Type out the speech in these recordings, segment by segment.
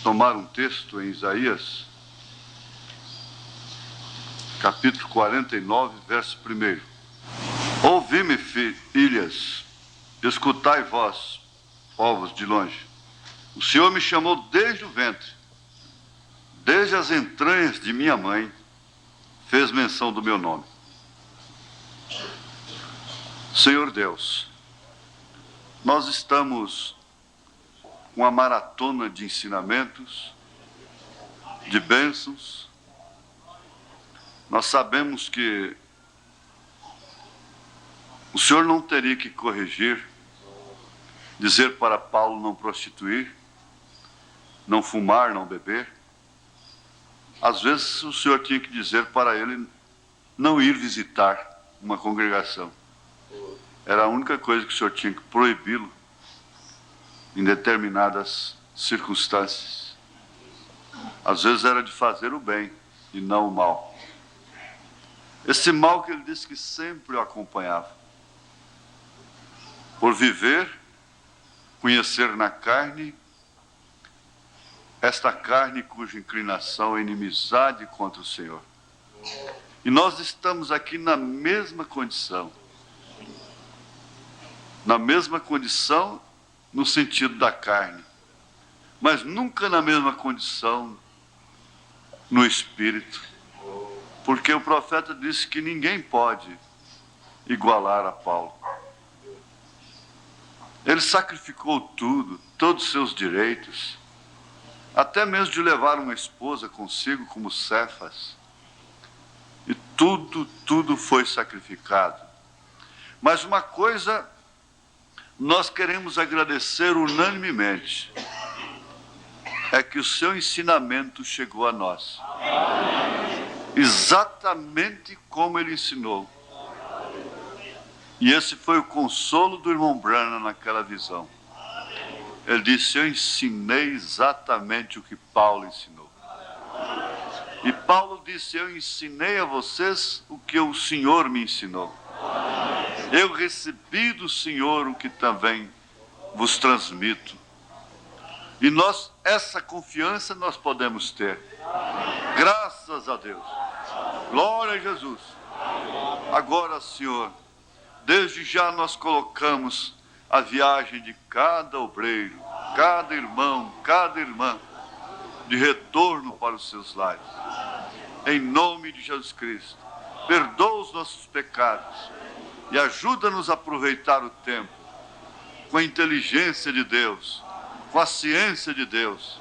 tomar um texto em Isaías, capítulo 49, verso 1. Ouvi-me, filhas, escutai vós, povos de longe. O Senhor me chamou desde o ventre, desde as entranhas de minha mãe, fez menção do meu nome. Senhor Deus, nós estamos com uma maratona de ensinamentos, de bênçãos. Nós sabemos que o Senhor não teria que corrigir, dizer para Paulo não prostituir, não fumar, não beber. Às vezes o Senhor tinha que dizer para ele não ir visitar uma congregação. Era a única coisa que o Senhor tinha que proibi-lo em determinadas circunstâncias. Às vezes era de fazer o bem e não o mal. Esse mal que ele disse que sempre o acompanhava. Por viver, conhecer na carne, esta carne cuja inclinação é inimizade contra o Senhor. E nós estamos aqui na mesma condição. Na mesma condição no sentido da carne, mas nunca na mesma condição no espírito. Porque o profeta disse que ninguém pode igualar a Paulo. Ele sacrificou tudo, todos os seus direitos, até mesmo de levar uma esposa consigo como Cefas. E tudo foi sacrificado. Mas uma coisa nós queremos agradecer unanimemente, é que o seu ensinamento chegou a nós. Exatamente como ele ensinou. E esse foi o consolo do irmão Branham naquela visão. Ele disse, eu ensinei exatamente o que Paulo ensinou. E Paulo disse, eu ensinei a vocês o que o Senhor me ensinou. Eu recebi do Senhor o que também vos transmito. E nós, essa confiança nós podemos ter. Graças a Deus. Glória a Jesus. Agora, Senhor, desde já nós colocamos a viagem de cada obreiro, cada irmão, cada irmã, de retorno para os seus lares. Em nome de Jesus Cristo. Perdoa os nossos pecados. E ajuda-nos a aproveitar o tempo com a inteligência de Deus, com a ciência de Deus,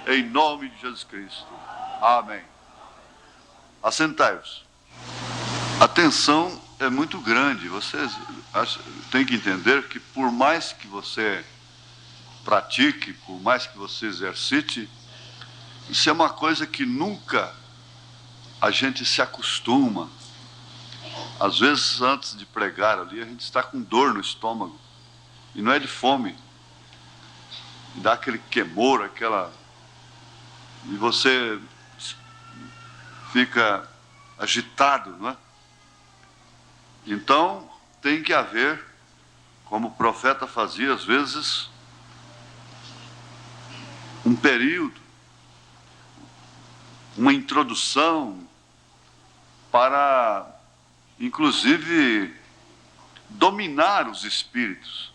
em nome de Jesus Cristo. Amém. Assentai-vos. A tensão é muito grande. Vocês têm que entender que por mais que você pratique, por mais que você exercite, isso é uma coisa que nunca a gente se acostuma. Às vezes, antes de pregar ali, a gente está com dor no estômago. E não é de fome. E dá aquele queimor, e você fica agitado, não é? Então, tem que haver, como o profeta fazia, às vezes, um período, uma introdução para, inclusive, dominar os espíritos.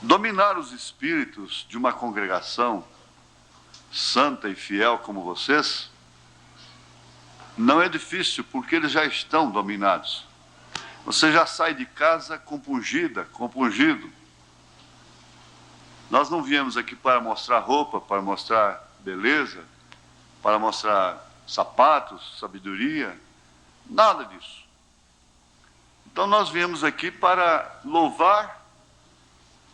Dominar os espíritos de uma congregação santa e fiel como vocês não é difícil, porque eles já estão dominados. Você já sai de casa compungida, compungido. Nós não viemos aqui para mostrar roupa, para mostrar beleza, para mostrar sapatos, sabedoria, nada disso. Então nós viemos aqui para louvar,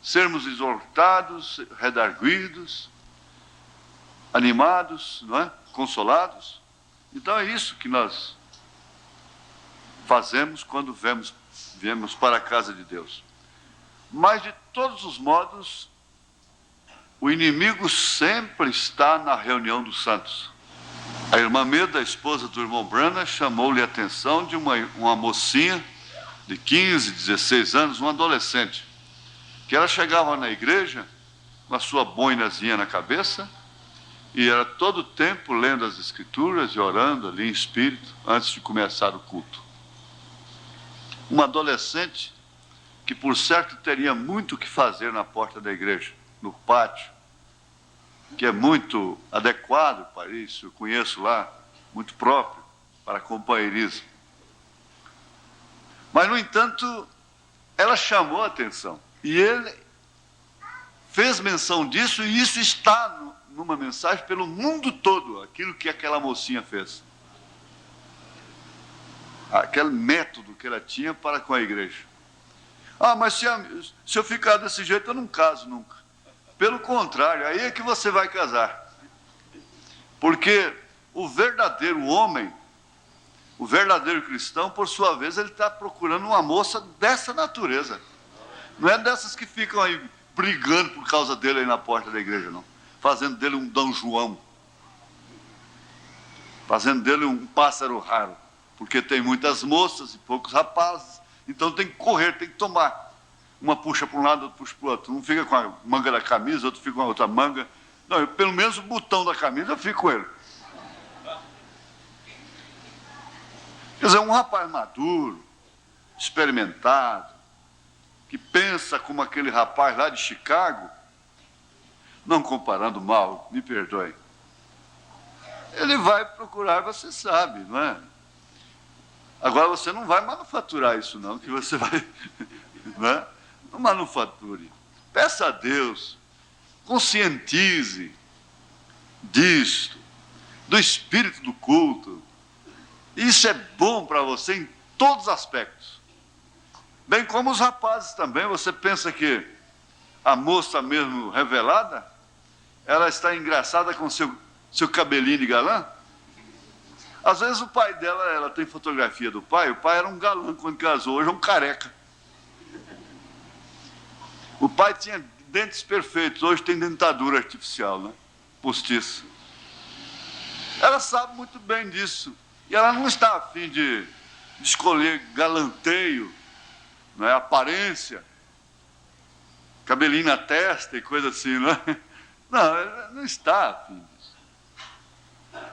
sermos exortados, redarguidos, animados, não é? Consolados. Então é isso que nós fazemos quando viemos para a casa de Deus. Mas de todos os modos, o inimigo sempre está na reunião dos santos. A irmã Meda, a esposa do irmão Branham, chamou-lhe a atenção de uma mocinha de 15, 16 anos, uma adolescente, que ela chegava na igreja com a sua boinazinha na cabeça, e era todo o tempo lendo as Escrituras e orando ali em espírito, antes de começar o culto. Uma adolescente que, por certo, teria muito o que fazer na porta da igreja, no pátio, que é muito adequado para isso, eu conheço lá, muito próprio para companheirismo. Mas, no entanto, ela chamou a atenção. E ele fez menção disso, e isso está numa mensagem pelo mundo todo, aquilo que aquela mocinha fez. Aquele método que ela tinha para com a igreja. Ah, mas se eu ficar desse jeito, eu não caso nunca. Pelo contrário, aí é que você vai casar. Porque o verdadeiro homem, o verdadeiro cristão, por sua vez, ele está procurando uma moça dessa natureza. Não é dessas que ficam aí brigando por causa dele aí na porta da igreja, não. Fazendo dele um Dom João. Fazendo dele um pássaro raro. Porque tem muitas moças e poucos rapazes. Então tem que correr, tem que tomar. Uma puxa para um lado, outra puxa para o outro. Um fica com a manga da camisa, outro fica com a outra manga. Não, pelo menos o botão da camisa eu fico com ele. Quer dizer, um rapaz maduro, experimentado, que pensa como aquele rapaz lá de Chicago, não comparando mal, me perdoe, ele vai procurar, você sabe, não é? Agora você não vai manufaturar isso não, que você vai, não é? Não manufature. Peça a Deus, conscientize disto, do espírito do culto. Isso é bom para você em todos os aspectos. Bem como os rapazes também. Você pensa que a moça mesmo revelada, ela está engraçada com seu cabelinho de galã? Às vezes o pai dela, ela tem fotografia do pai, o pai era um galã quando casou, hoje é um careca. O pai tinha dentes perfeitos, hoje tem dentadura artificial, né? Postiça. Ela sabe muito bem disso. E ela não está a fim de escolher galanteio, não é? Aparência, cabelinho na testa e coisa assim, não é? Não, ela não está a fim disso.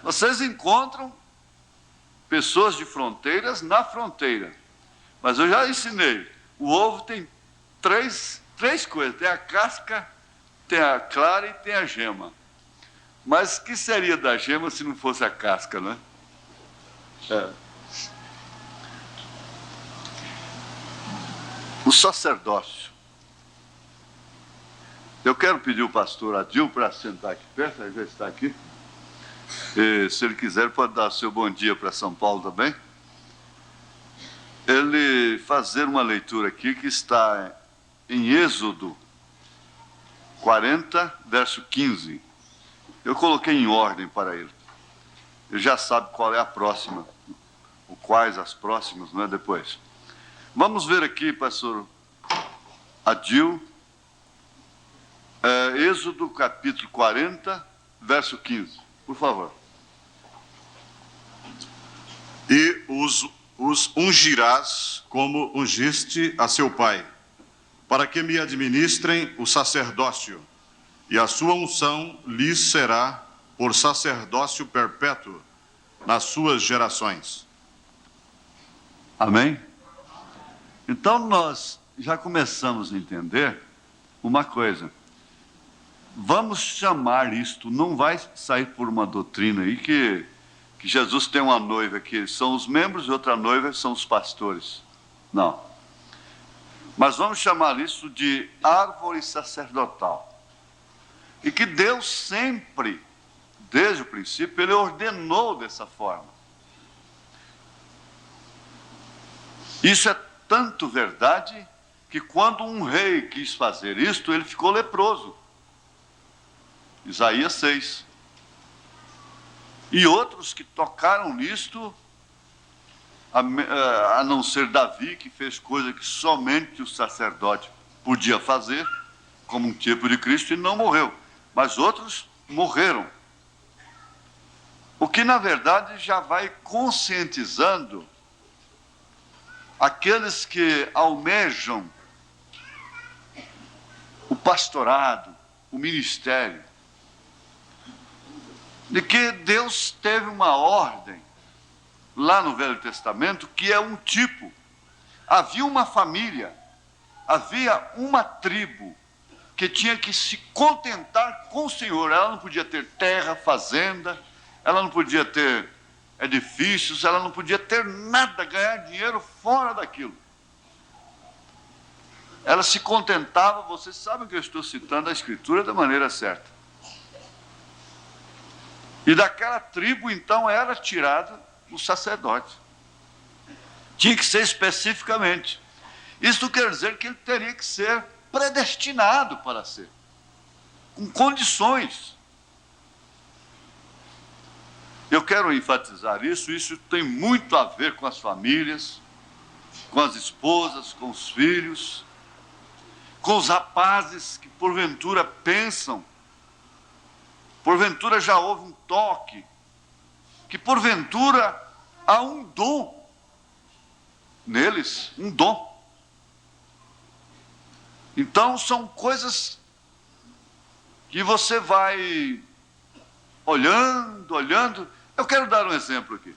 Vocês encontram pessoas de fronteiras na fronteira. Mas eu já ensinei. O ovo tem três coisas. Tem a casca, tem a clara e tem a gema. Mas o que seria da gema se não fosse a casca, né? O sacerdócio. Eu quero pedir o pastor Adil para sentar aqui perto, ele já está aqui. E, se ele quiser, pode dar seu bom dia para São Paulo também. Ele fazer uma leitura aqui que está em Êxodo 40, verso 15. Eu coloquei em ordem para ele. Ele já sabe qual é a próxima, ou quais as próximas, não é? Depois. Vamos ver aqui, pastor Adil, Êxodo capítulo 40, verso 15. Por favor. E os ungirás como ungiste a seu pai, para que me administrem o sacerdócio, e a sua unção lhes será por sacerdócio perpétuo nas suas gerações. Amém? Então nós já começamos a entender uma coisa. Vamos chamar isto, não vai sair por uma doutrina aí que Jesus tem uma noiva que são os membros e outra noiva são os pastores. Não. Mas vamos chamar isso de árvore sacerdotal. E que Deus sempre, desde o princípio, Ele ordenou dessa forma. Isso é tanto verdade que quando um rei quis fazer isto, ele ficou leproso. Isaías 6. E outros que tocaram nisto, a não ser Davi, que fez coisa que somente o sacerdote podia fazer, como um tipo de Cristo, e não morreu. Mas outros morreram. O que, na verdade, já vai conscientizando aqueles que almejam o pastorado, o ministério, de que Deus teve uma ordem lá no Velho Testamento que é um tipo. Havia uma família, havia uma tribo que tinha que se contentar com o Senhor. Ela não podia ter terra, fazenda, ela não podia ter edifícios, ela não podia ter nada, ganhar dinheiro fora daquilo. Ela se contentava, vocês sabem que eu estou citando a Escritura da maneira certa. E daquela tribo, então, era tirado o sacerdote. Tinha que ser especificamente. Isso quer dizer que ele teria que ser predestinado para ser, com condições. Eu quero enfatizar isso tem muito a ver com as famílias, com as esposas, com os filhos, com os rapazes que porventura pensam, porventura já houve um toque, que porventura há um dom neles, um dom. Então são coisas que você vai olhando. Eu quero dar um exemplo aqui.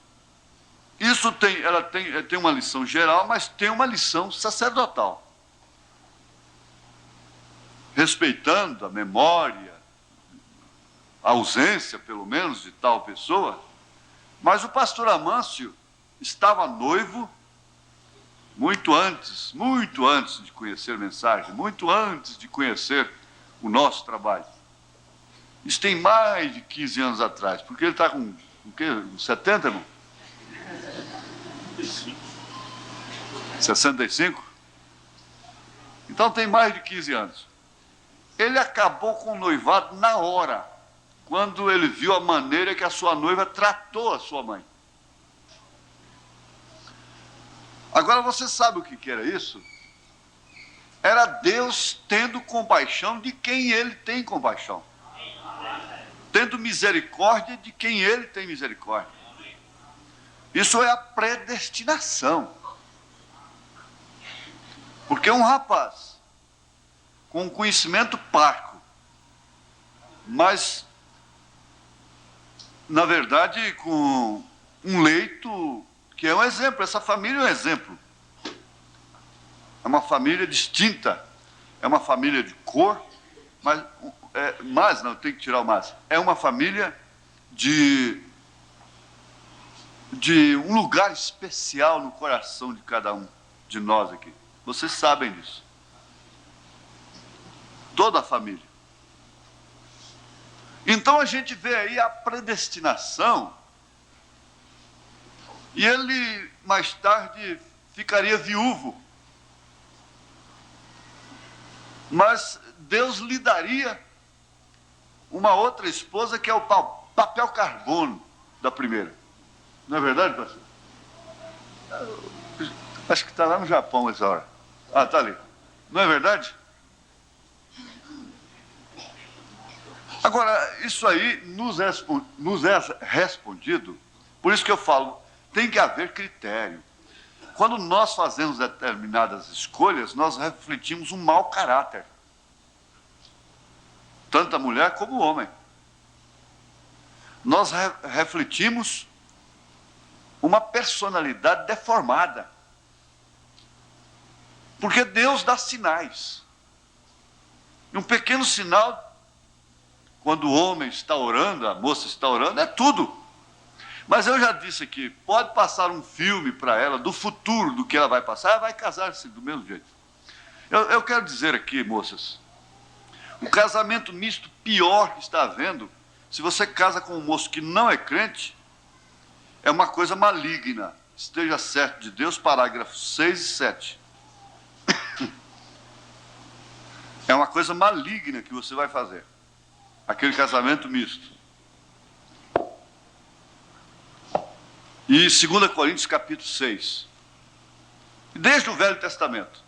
Isso ela tem uma lição geral, mas tem uma lição sacerdotal. Respeitando a memória, a ausência, pelo menos, de tal pessoa. Mas o pastor Amâncio estava noivo muito antes de conhecer a mensagem, muito antes de conhecer o nosso trabalho. Isso tem mais de 15 anos atrás, porque ele está com o quê? 70, irmão? 65? Então tem mais de 15 anos. Ele acabou com o noivado na hora, quando ele viu a maneira que a sua noiva tratou a sua mãe. Agora você sabe o que era isso? Era Deus tendo compaixão de quem ele tem compaixão. Tendo misericórdia de quem ele tem misericórdia. Isso é a predestinação. Porque um rapaz com um conhecimento parco, mas na verdade com um leito que é um exemplo, essa família é um exemplo. É uma família distinta, é uma família de cor, mas não, tem que tirar o mas. É uma família de um lugar especial no coração de cada um de nós aqui. Vocês sabem disso. Toda a família. Então a gente vê aí a predestinação, e ele mais tarde ficaria viúvo. Mas Deus lhe daria uma outra esposa que é o papel carbono da primeira. Não é verdade, pastor? Acho que está lá no Japão essa hora. Ah, está ali. Não é verdade? Agora, isso aí nos é respondido, por isso que eu falo, tem que haver critério. Quando nós fazemos determinadas escolhas, nós refletimos um mau caráter. Tanto a mulher como o homem. Nós refletimos uma personalidade deformada. Porque Deus dá sinais. E um pequeno sinal, quando o homem está orando, a moça está orando, é tudo. Mas eu já disse aqui, pode passar um filme para ela do futuro, do que ela vai passar, ela vai casar-se do mesmo jeito. Eu quero dizer aqui, moças, o casamento misto pior que está havendo, se você casa com um moço que não é crente, é uma coisa maligna. Esteja certo de Deus, parágrafos 6 e 7. É uma coisa maligna que você vai fazer. Aquele casamento misto. E 2 Coríntios capítulo 6. Desde o Velho Testamento.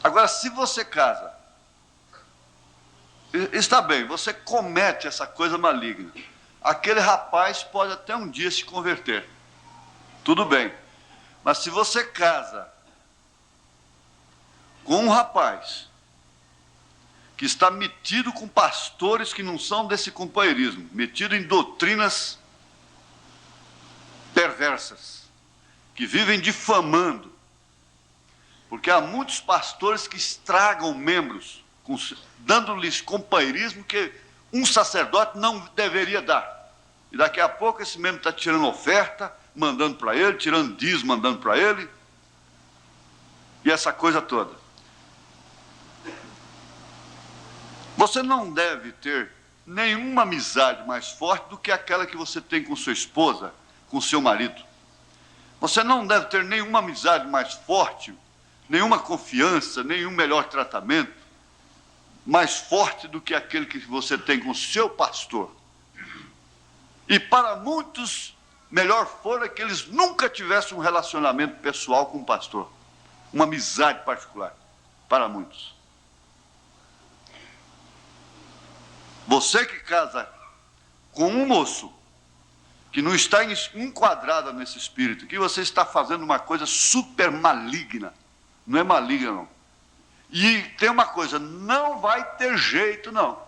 Agora, se você casa, está bem, você comete essa coisa maligna. Aquele rapaz pode até um dia se converter. Tudo bem. Mas se você casa com um rapaz que está metido com pastores que não são desse companheirismo, metido em doutrinas perversas, que vivem difamando, porque há muitos pastores que estragam membros, dando-lhes companheirismo que um sacerdote não deveria dar. E daqui a pouco esse membro está tirando oferta, mandando para ele, tirando dízimo, mandando para ele, e essa coisa toda. Você não deve ter nenhuma amizade mais forte do que aquela que você tem com sua esposa, com seu marido. Você não deve ter nenhuma amizade mais forte, nenhuma confiança, nenhum melhor tratamento mais forte do que aquele que você tem com o seu pastor. E para muitos, melhor fora que eles nunca tivessem um relacionamento pessoal com o pastor, uma amizade particular, para muitos. Você que casa com um moço que não está enquadrada nesse espírito, que você está fazendo uma coisa super maligna, não é maligna não. E tem uma coisa, não vai ter jeito não,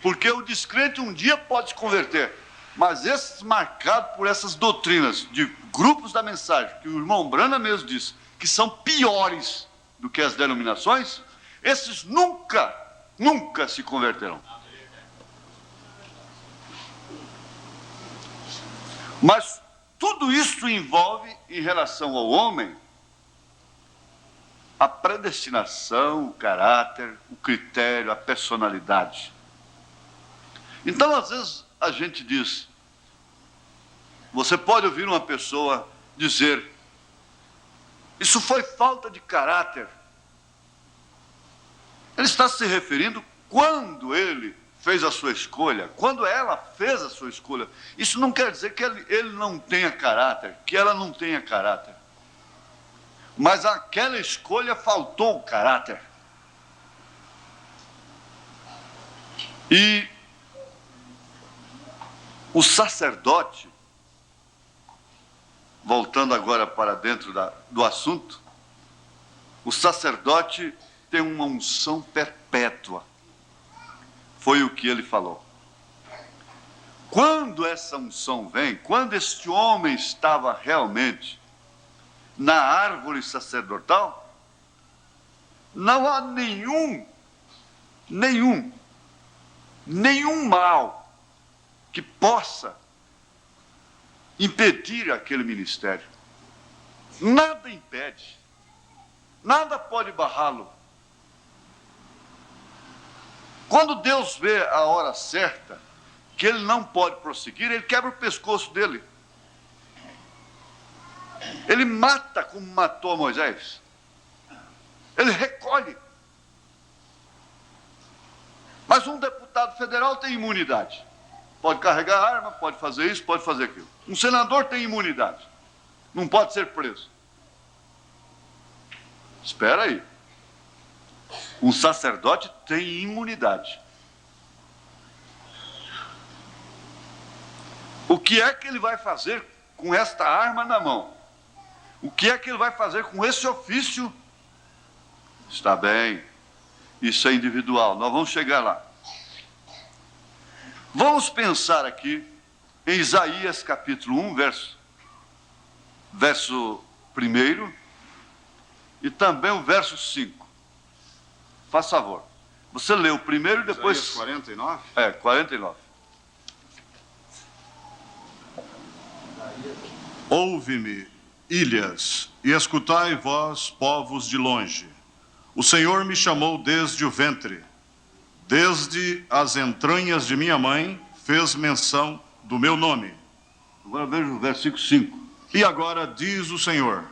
porque o descrente um dia pode se converter, mas esses marcados por essas doutrinas de grupos da mensagem, que o irmão Branham mesmo disse, que são piores do que as denominações, esses nunca se converterão. Mas tudo isso envolve, em relação ao homem, a predestinação, o caráter, o critério, a personalidade. Então, às vezes, a gente diz, você pode ouvir uma pessoa dizer, isso foi falta de caráter. Ele está se referindo quando ele fez a sua escolha, quando ela fez a sua escolha. Isso não quer dizer que ele não tenha caráter, que ela não tenha caráter. Mas aquela escolha faltou o caráter. E o sacerdote, voltando agora para dentro do assunto, o sacerdote tem uma unção perpétua. Foi o que ele falou. Quando essa unção vem, quando este homem estava realmente na árvore sacerdotal, não há nenhum mal que possa impedir aquele ministério. Nada impede, nada pode barrá-lo. Quando Deus vê a hora certa, que ele não pode prosseguir, ele quebra o pescoço dele. Ele mata como matou Moisés. Ele recolhe. Mas um deputado federal tem imunidade. Pode carregar arma, pode fazer isso, pode fazer aquilo. Um senador tem imunidade. Não pode ser preso. Espera aí. Um sacerdote tem imunidade. O que é que ele vai fazer com esta arma na mão? O que é que ele vai fazer com esse ofício? Está bem, isso é individual, nós vamos chegar lá. Vamos pensar aqui em Isaías capítulo 1, verso 1 e também o verso 5. Faz favor. Você lê o primeiro e depois... Isaías 49? 49. Ouve-me, ilhas, e escutai vós, povos de longe. O Senhor me chamou desde o ventre, desde as entranhas de minha mãe, fez menção do meu nome. Agora veja o versículo 5. E agora diz o Senhor,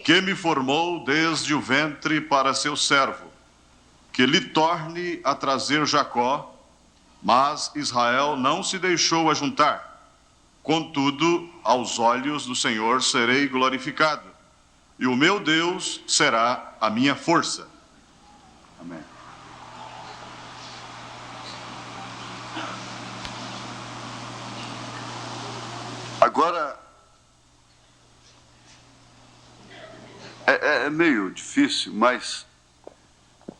que me formou desde o ventre para seu servo, que lhe torne a trazer Jacó, mas Israel não se deixou ajuntar. Contudo, aos olhos do Senhor serei glorificado, e o meu Deus será a minha força. Amém. Agora, é meio difícil, mas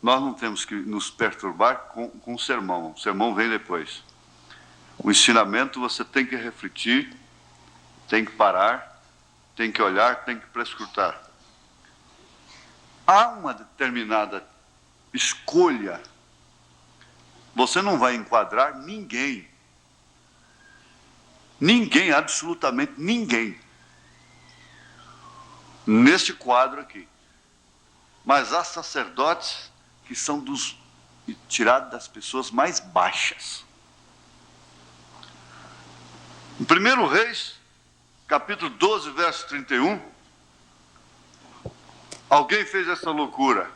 nós não temos que nos perturbar com o sermão. O sermão vem depois. O ensinamento você tem que refletir, tem que parar, tem que olhar, tem que prescrutar. Há uma determinada escolha. Você não vai enquadrar ninguém. Ninguém, absolutamente ninguém. Neste quadro aqui. Mas há sacerdotes que são tirados das pessoas mais baixas. Em 1 Reis, capítulo 12, verso 31, alguém fez essa loucura.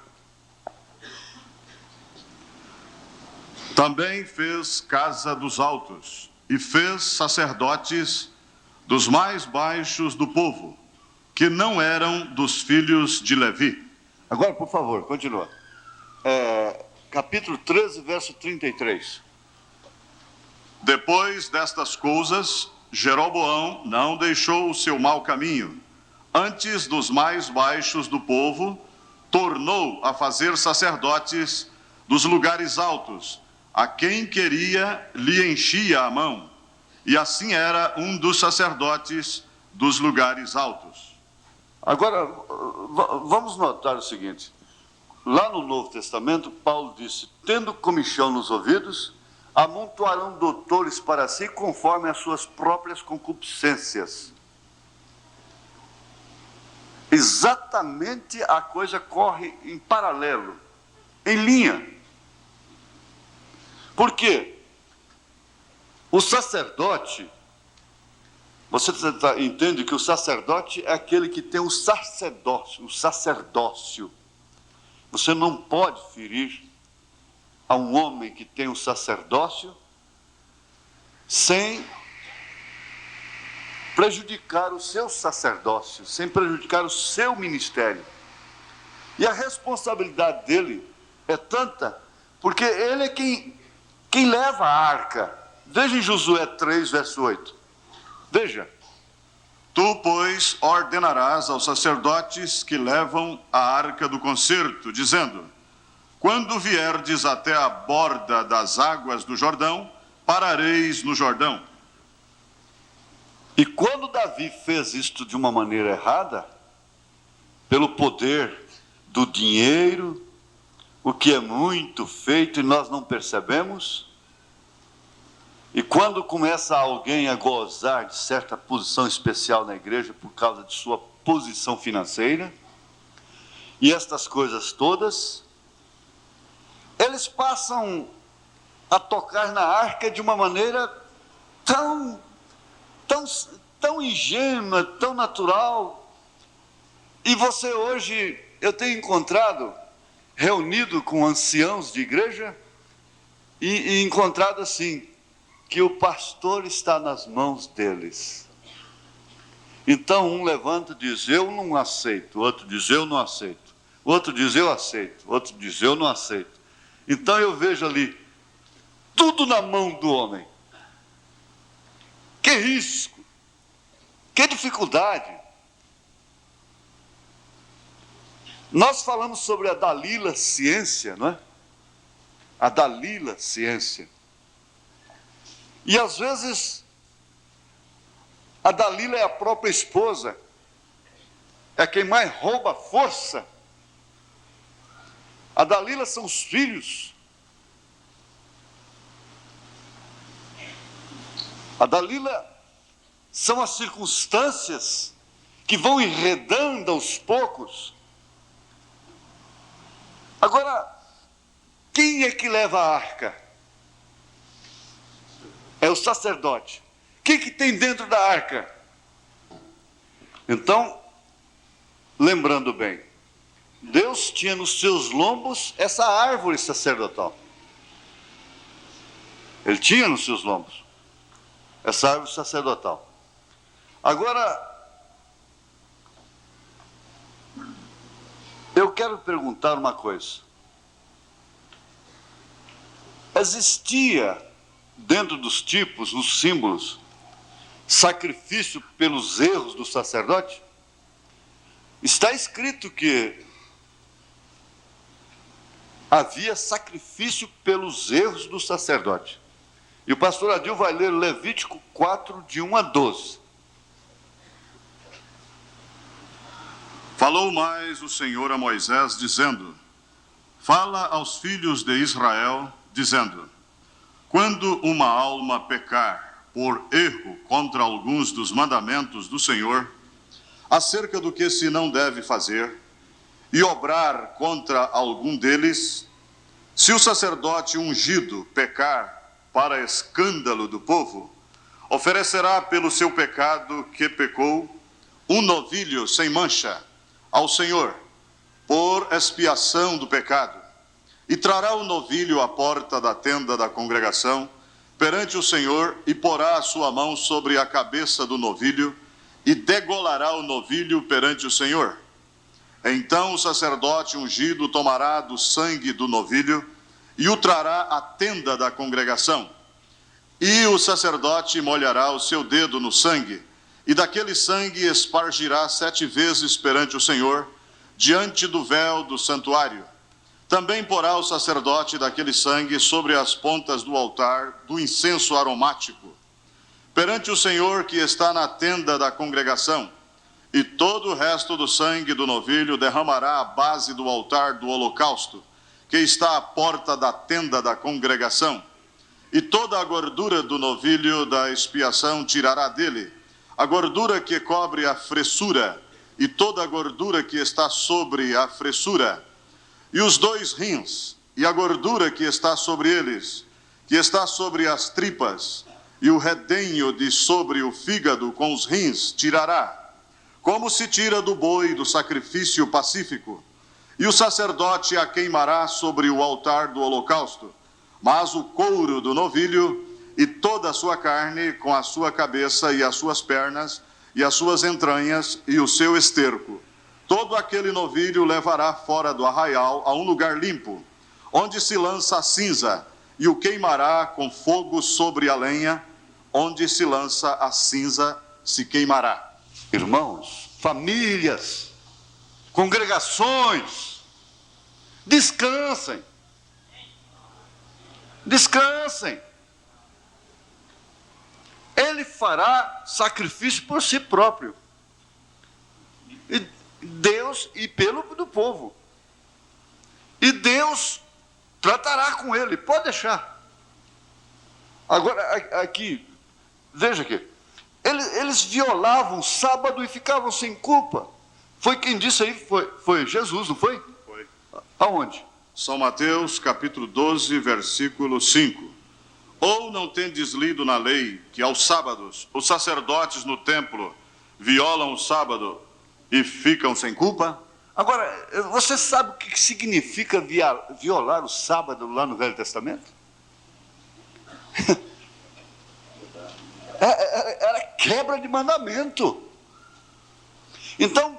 Também fez casa dos altos e fez sacerdotes dos mais baixos do povo, que não eram dos filhos de Levi. Agora, por favor, continua. Capítulo 13, verso 33. Depois destas coisas, Jeroboão não deixou o seu mau caminho. Antes dos mais baixos do povo, tornou a fazer sacerdotes dos lugares altos. A quem queria, lhe enchia a mão. E assim era um dos sacerdotes dos lugares altos. Agora, vamos notar o seguinte. Lá no Novo Testamento, Paulo disse: tendo comichão nos ouvidos, amontoarão doutores para si conforme as suas próprias concupiscências. Exatamente a coisa corre em paralelo, em linha. Por quê? O sacerdote, você entende que o sacerdote é aquele que tem o sacerdócio. Você não pode ferir a um homem que tem o sacerdócio sem prejudicar o seu sacerdócio, sem prejudicar o seu ministério. E a responsabilidade dele é tanta, porque ele é quem leva a arca. Veja em Josué 3, verso 8. Veja. Tu, pois, ordenarás aos sacerdotes que levam a arca do concerto, dizendo: quando vierdes até a borda das águas do Jordão, parareis no Jordão. E quando Davi fez isto de uma maneira errada, pelo poder do dinheiro, o que é muito feito e nós não percebemos, e quando começa alguém a gozar de certa posição especial na igreja por causa de sua posição financeira, e estas coisas todas, eles passam a tocar na arca de uma maneira tão ingênua, tão natural. E você hoje, eu tenho encontrado, reunido com anciãos de igreja, e encontrado assim, que o pastor está nas mãos deles. Então um levanta e diz: eu não aceito. O outro diz: eu não aceito. O outro diz: eu aceito. O outro diz: eu não aceito. Então eu vejo ali, tudo na mão do homem. Que risco, que dificuldade. Nós falamos sobre a Dalila ciência, não é? A Dalila ciência. E às vezes, a Dalila é a própria esposa, é quem mais rouba força. A Dalila são os filhos. A Dalila são as circunstâncias que vão enredando aos poucos. Agora, quem é que leva a arca? É o sacerdote. O que tem dentro da arca? Então, lembrando bem, Deus tinha nos seus lombos essa árvore sacerdotal. Ele tinha nos seus lombos essa árvore sacerdotal. Agora, eu quero perguntar uma coisa. Existia, dentro dos tipos, nos símbolos, sacrifício pelos erros do sacerdote? Está escrito que havia sacrifício pelos erros do sacerdote. E o pastor Adil vai ler Levítico 4, de 1 a 12. Falou mais o Senhor a Moisés, dizendo: Fala aos filhos de Israel, dizendo: Quando uma alma pecar por erro contra alguns dos mandamentos do Senhor, acerca do que se não deve fazer, e obrar contra algum deles, se o sacerdote ungido pecar para escândalo do povo, oferecerá pelo seu pecado que pecou um novilho sem mancha ao Senhor, por expiação do pecado, e trará o novilho à porta da tenda da congregação perante o Senhor, e porá a sua mão sobre a cabeça do novilho, e degolará o novilho perante o Senhor. Então o sacerdote ungido tomará do sangue do novilho e o trará à tenda da congregação. E o sacerdote molhará o seu dedo no sangue, e daquele sangue espargirá 7 vezes perante o Senhor, diante do véu do santuário. Também porá o sacerdote daquele sangue sobre as pontas do altar do incenso aromático, perante o Senhor que está na tenda da congregação. E todo o resto do sangue do novilho derramará à base do altar do holocausto, que está à porta da tenda da congregação. E toda a gordura do novilho da expiação tirará dele, a gordura que cobre a fressura, e toda a gordura que está sobre a fressura, e os 2 rins, e a gordura que está sobre eles, que está sobre as tripas, e o redenho de sobre o fígado com os rins tirará, como se tira do boi do sacrifício pacífico. E o sacerdote a queimará sobre o altar do holocausto, mas o couro do novilho e toda a sua carne, com a sua cabeça e as suas pernas, e as suas entranhas e o seu esterco, todo aquele novilho levará fora do arraial a um lugar limpo, onde se lança a cinza, e o queimará com fogo sobre a lenha, onde se lança a cinza se queimará. Irmãos, famílias, congregações, descansem. Descansem. Ele fará sacrifício por si próprio. E Deus, e pelo do povo. E Deus tratará com ele, pode deixar. Agora, aqui, veja aqui. Eles violavam o sábado e ficavam sem culpa. Foi quem disse aí, foi Jesus, não foi? Foi. Aonde? São Mateus, capítulo 12, versículo 5. Ou não tendes lido na lei que aos sábados os sacerdotes no templo violam o sábado e ficam sem culpa? Agora, você sabe o que significa violar o sábado lá no Velho Testamento? Era quebra de mandamento. Então,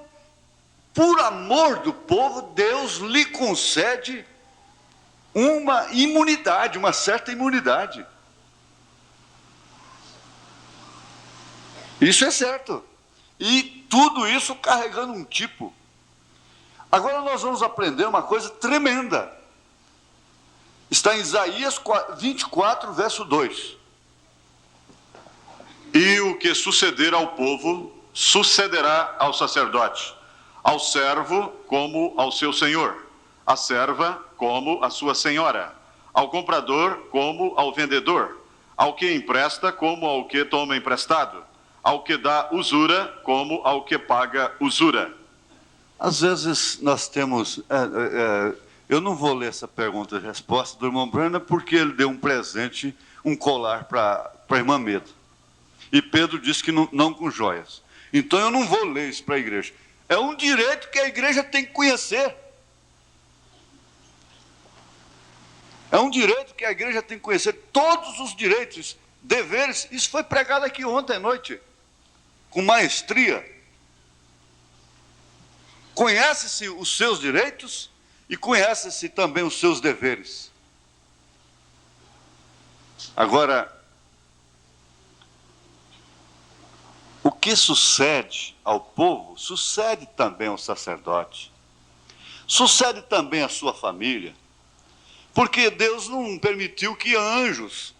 por amor do povo, Deus lhe concede uma imunidade, uma certa imunidade. Isso é certo. E tudo isso carregando um tipo. Agora nós vamos aprender uma coisa tremenda. Está em Isaías 24, verso 2. E o que suceder ao povo, sucederá ao sacerdote, ao servo como ao seu senhor, à serva como à sua senhora, ao comprador como ao vendedor, ao que empresta como ao que toma emprestado, ao que dá usura como ao que paga usura. Às vezes nós temos... eu não vou ler essa pergunta e resposta do irmão Brana, porque ele deu um presente, um colar para a irmã Medo. E Pedro disse que não com joias. Então eu não vou ler isso para a igreja. É um direito que a igreja tem que conhecer. É um direito que a igreja tem que conhecer. Todos os direitos, deveres. Isso foi pregado aqui ontem à noite, com maestria. Conhece-se os seus direitos e conhece-se também os seus deveres. Agora, o que sucede ao povo, sucede também ao sacerdote, sucede também à sua família, Porque Deus não permitiu que anjos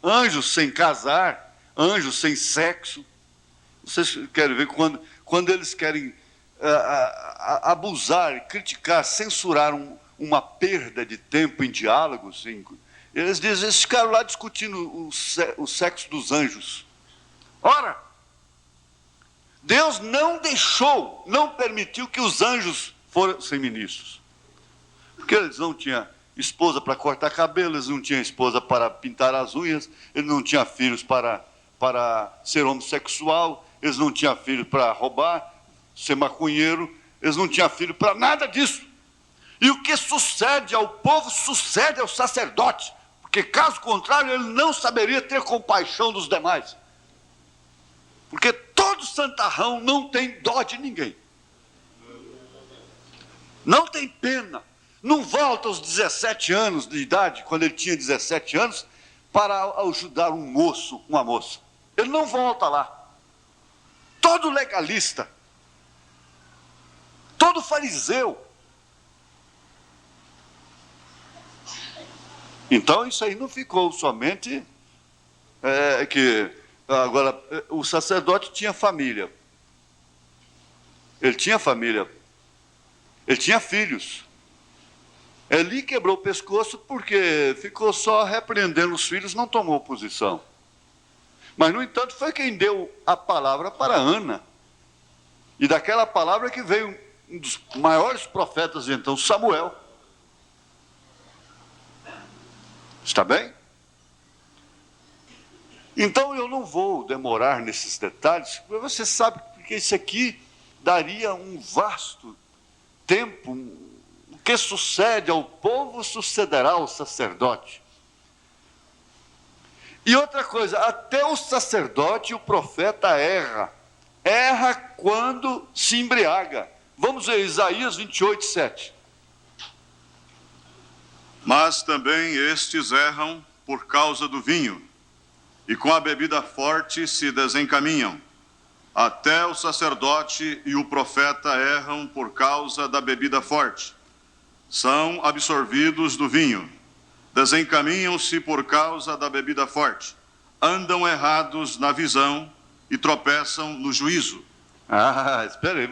sem casar, anjos sem sexo, vocês querem ver quando eles querem abusar, criticar, censurar uma perda de tempo em diálogos, eles dizem, eles ficaram lá discutindo o sexo dos anjos. Ora, Deus não permitiu que os anjos fossem ministros. Porque eles não tinham esposa para cortar cabelo, eles não tinham esposa para pintar as unhas, eles não tinham filhos para ser homossexual, eles não tinham filhos para roubar, ser maconheiro, eles não tinham filho para nada disso. E o que sucede ao povo, sucede ao sacerdote, porque caso contrário, ele não saberia ter compaixão dos demais. Porque todo santarrão não tem dó de ninguém. Não tem pena. Não volta aos 17 anos de idade, quando ele tinha 17 anos, para ajudar um moço, uma moça. Ele não volta lá. Todo legalista, todo fariseu. Então isso aí não ficou somente que agora o sacerdote tinha família. Ele tinha família. Ele tinha filhos. Eli quebrou o pescoço porque ficou só repreendendo os filhos, não tomou posição. Mas, no entanto, foi quem deu a palavra para Ana. E daquela palavra que veio um dos maiores profetas de então, Samuel. Está bem? Então, eu não vou demorar nesses detalhes, porque você sabe que isso aqui daria um vasto tempo. O que sucede ao povo sucederá ao sacerdote. E outra coisa, até o sacerdote e o profeta erra quando se embriaga. Vamos ver Isaías 28, 7. Mas também estes erram por causa do vinho, e com a bebida forte se desencaminham. Até o sacerdote e o profeta erram por causa da bebida forte. São absorvidos do vinho. Desencaminham-se por causa da bebida forte. Andam errados na visão e tropeçam no juízo. Espera aí.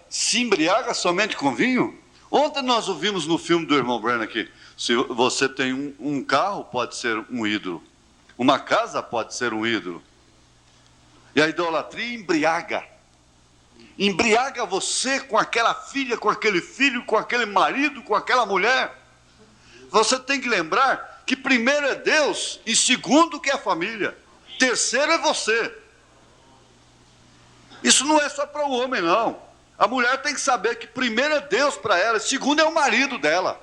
Se embriaga somente com vinho? Ontem nós ouvimos no filme do irmão Branham aqui. Se você tem um carro, pode ser um ídolo. Uma casa pode ser um ídolo. E a idolatria embriaga. Embriaga você com aquela filha, com aquele filho, com aquele marido, com aquela mulher. Você tem que lembrar que primeiro é Deus e segundo que é a família. Terceiro é você. Isso não é só para o homem, não. A mulher tem que saber que primeiro é Deus para ela, segundo é o marido dela.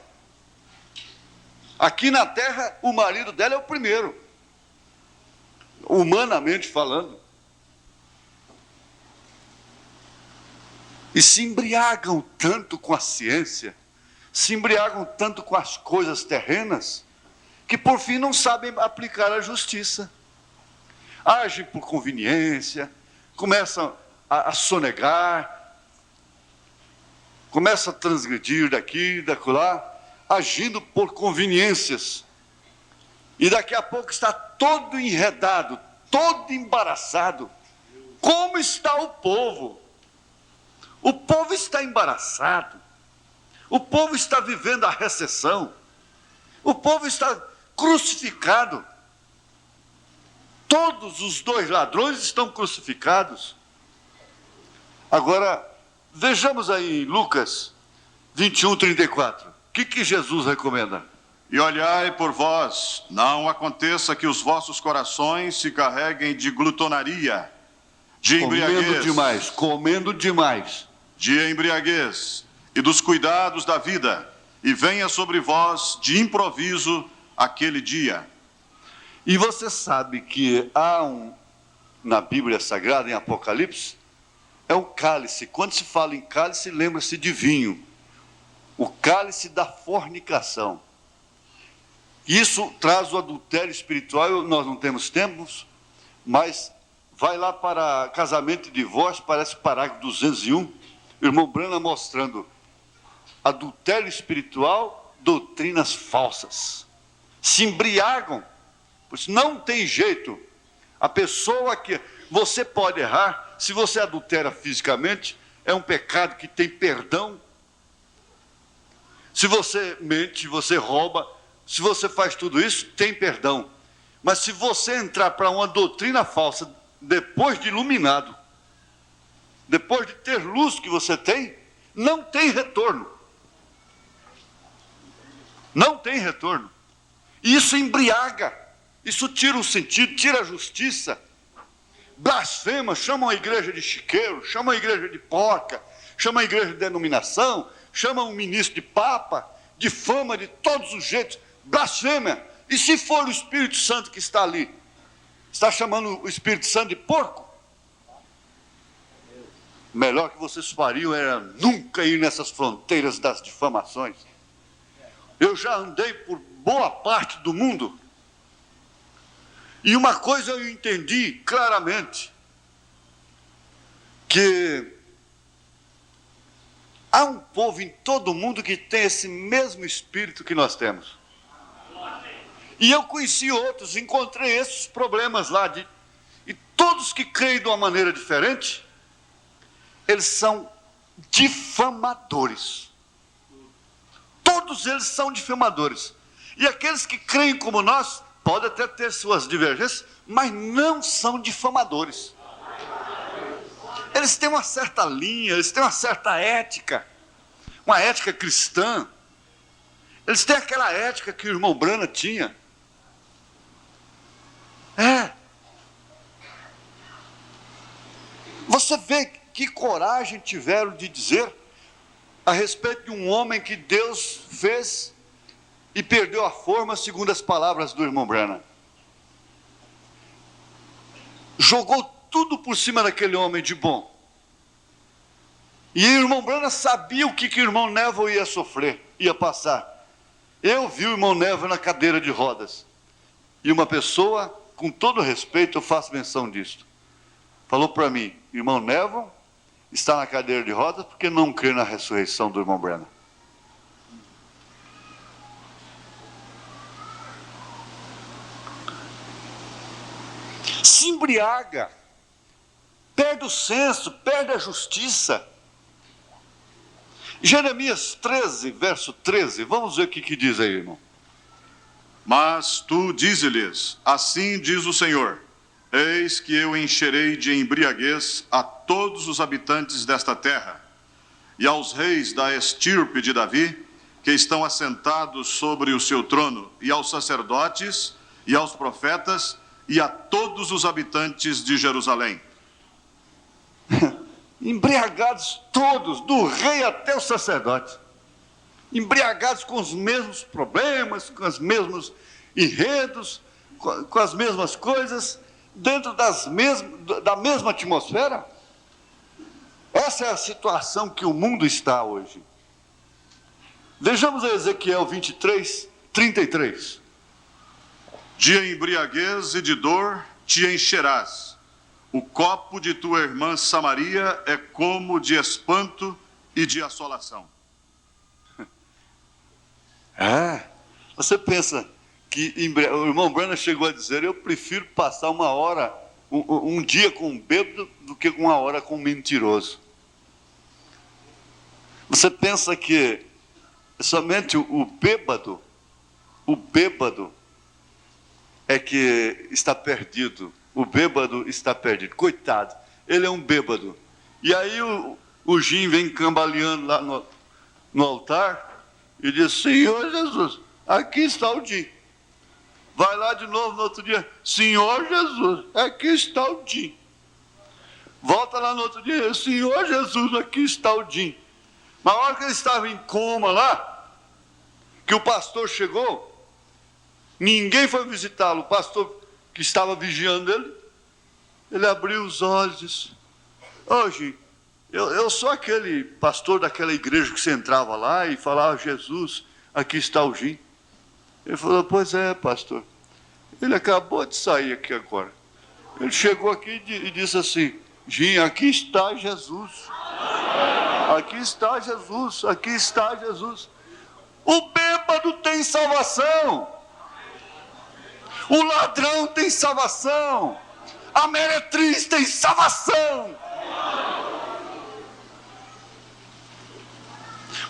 Aqui na terra, o marido dela é o primeiro. Humanamente falando. E se embriagam tanto com a ciência, se embriagam tanto com as coisas terrenas, que por fim não sabem aplicar a justiça. Agem por conveniência, começam a sonegar, começam a transgredir daqui, dacolá, agindo por conveniências. E daqui a pouco está todo enredado, todo embaraçado. Como está o povo? O povo está embaraçado. O povo está vivendo a recessão. O povo está crucificado. Todos os dois ladrões estão crucificados. Agora, vejamos aí em Lucas 21, 34. O que Jesus recomenda? E olhai por vós, não aconteça que os vossos corações se carreguem de glutonaria, de embriaguez. Comendo demais. De embriaguez e dos cuidados da vida, e venha sobre vós de improviso aquele dia. E você sabe que há na Bíblia Sagrada, em Apocalipse, é um cálice. Quando se fala em cálice, lembra-se de vinho. O cálice da fornicação. Isso traz o adultério espiritual. Nós não temos tempos, mas vai lá para casamento e divórcio, parece parágrafo 201. O irmão Branham mostrando adultério espiritual doutrinas falsas. Se embriagam, pois não tem jeito. A pessoa que... Você pode errar, se você adultera fisicamente, é um pecado que tem perdão. Se você mente, você rouba, se você faz tudo isso, tem perdão. Mas se você entrar para uma doutrina falsa, depois de iluminado, depois de ter luz que você tem, não tem retorno. Não tem retorno. E isso embriaga, isso tira o sentido, tira a justiça. Blasfema, chamam a igreja de chiqueiro, chamam a igreja de porca, chamam a igreja de denominação, chamam o ministro de papa, difama de todos os jeitos, blasfema. E se for o Espírito Santo que está ali, está chamando o Espírito Santo de porco? Melhor que vocês fariam era nunca ir nessas fronteiras das difamações. Eu já andei por boa parte do mundo, e uma coisa eu entendi claramente, que há um povo em todo o mundo que tem esse mesmo espírito que nós temos. E eu conheci outros, encontrei esses problemas lá, e todos que creem de uma maneira diferente, eles são difamadores. Todos eles são difamadores. E aqueles que creem como nós, podem até ter suas divergências, mas não são difamadores. Eles têm uma certa linha, eles têm uma certa ética, uma ética cristã. Eles têm aquela ética que o irmão Brana tinha. Você vê que coragem tiveram de dizer a respeito de um homem que Deus fez e perdeu a forma, segundo as palavras do irmão Brana. Jogou tudo por cima daquele homem de bom. E o irmão Brana sabia o que o irmão Neville ia sofrer, ia passar. Eu vi o irmão Neville na cadeira de rodas. E uma pessoa, com todo respeito, eu faço menção disto, falou para mim: irmão Neville está na cadeira de rodas porque não crê na ressurreição do irmão Brana. Se embriaga, perde o senso, perde a justiça. Jeremias 13, verso 13, vamos ver o que diz aí, irmão. Mas tu dize-lhes, assim diz o Senhor: eis que eu encherei de embriaguez a todos os habitantes desta terra, e aos reis da estirpe de Davi, que estão assentados sobre o seu trono, e aos sacerdotes, e aos profetas, e a todos os habitantes de Jerusalém. Embriagados todos, do rei até o sacerdote. Embriagados com os mesmos problemas, com os mesmos enredos, com as mesmas coisas, dentro da mesma atmosfera. Essa é a situação que o mundo está hoje. Vejamos a Ezequiel 23, 33. De embriaguez e de dor te encherás. O copo de tua irmã Samaria é como de espanto e de assolação. Você pensa que o irmão Brana chegou a dizer: eu prefiro passar uma hora, um dia com um bêbado, do que uma hora com um mentiroso. Você pensa que somente o bêbado é que está perdido. O bêbado está perdido. Coitado, ele é um bêbado. E aí o Jim vem cambaleando lá no altar e diz: Senhor Jesus, aqui está o Jim. Vai lá de novo no outro dia: Senhor Jesus, aqui está o Jim. Volta lá no outro dia: Senhor Jesus, aqui está o Jim. Mas na hora que ele estava em coma lá, que o pastor chegou, ninguém foi visitá-lo. O pastor que estava vigiando ele abriu os olhos e disse: Jim, eu sou aquele pastor daquela igreja que você entrava lá e falava: Jesus, aqui está o Jim. Ele falou: pois é, pastor, ele acabou de sair aqui agora. Ele chegou aqui e disse assim: Jim, aqui está Jesus. Aqui está Jesus, aqui está Jesus. O bêbado tem salvação. O ladrão tem salvação. A meretriz tem salvação.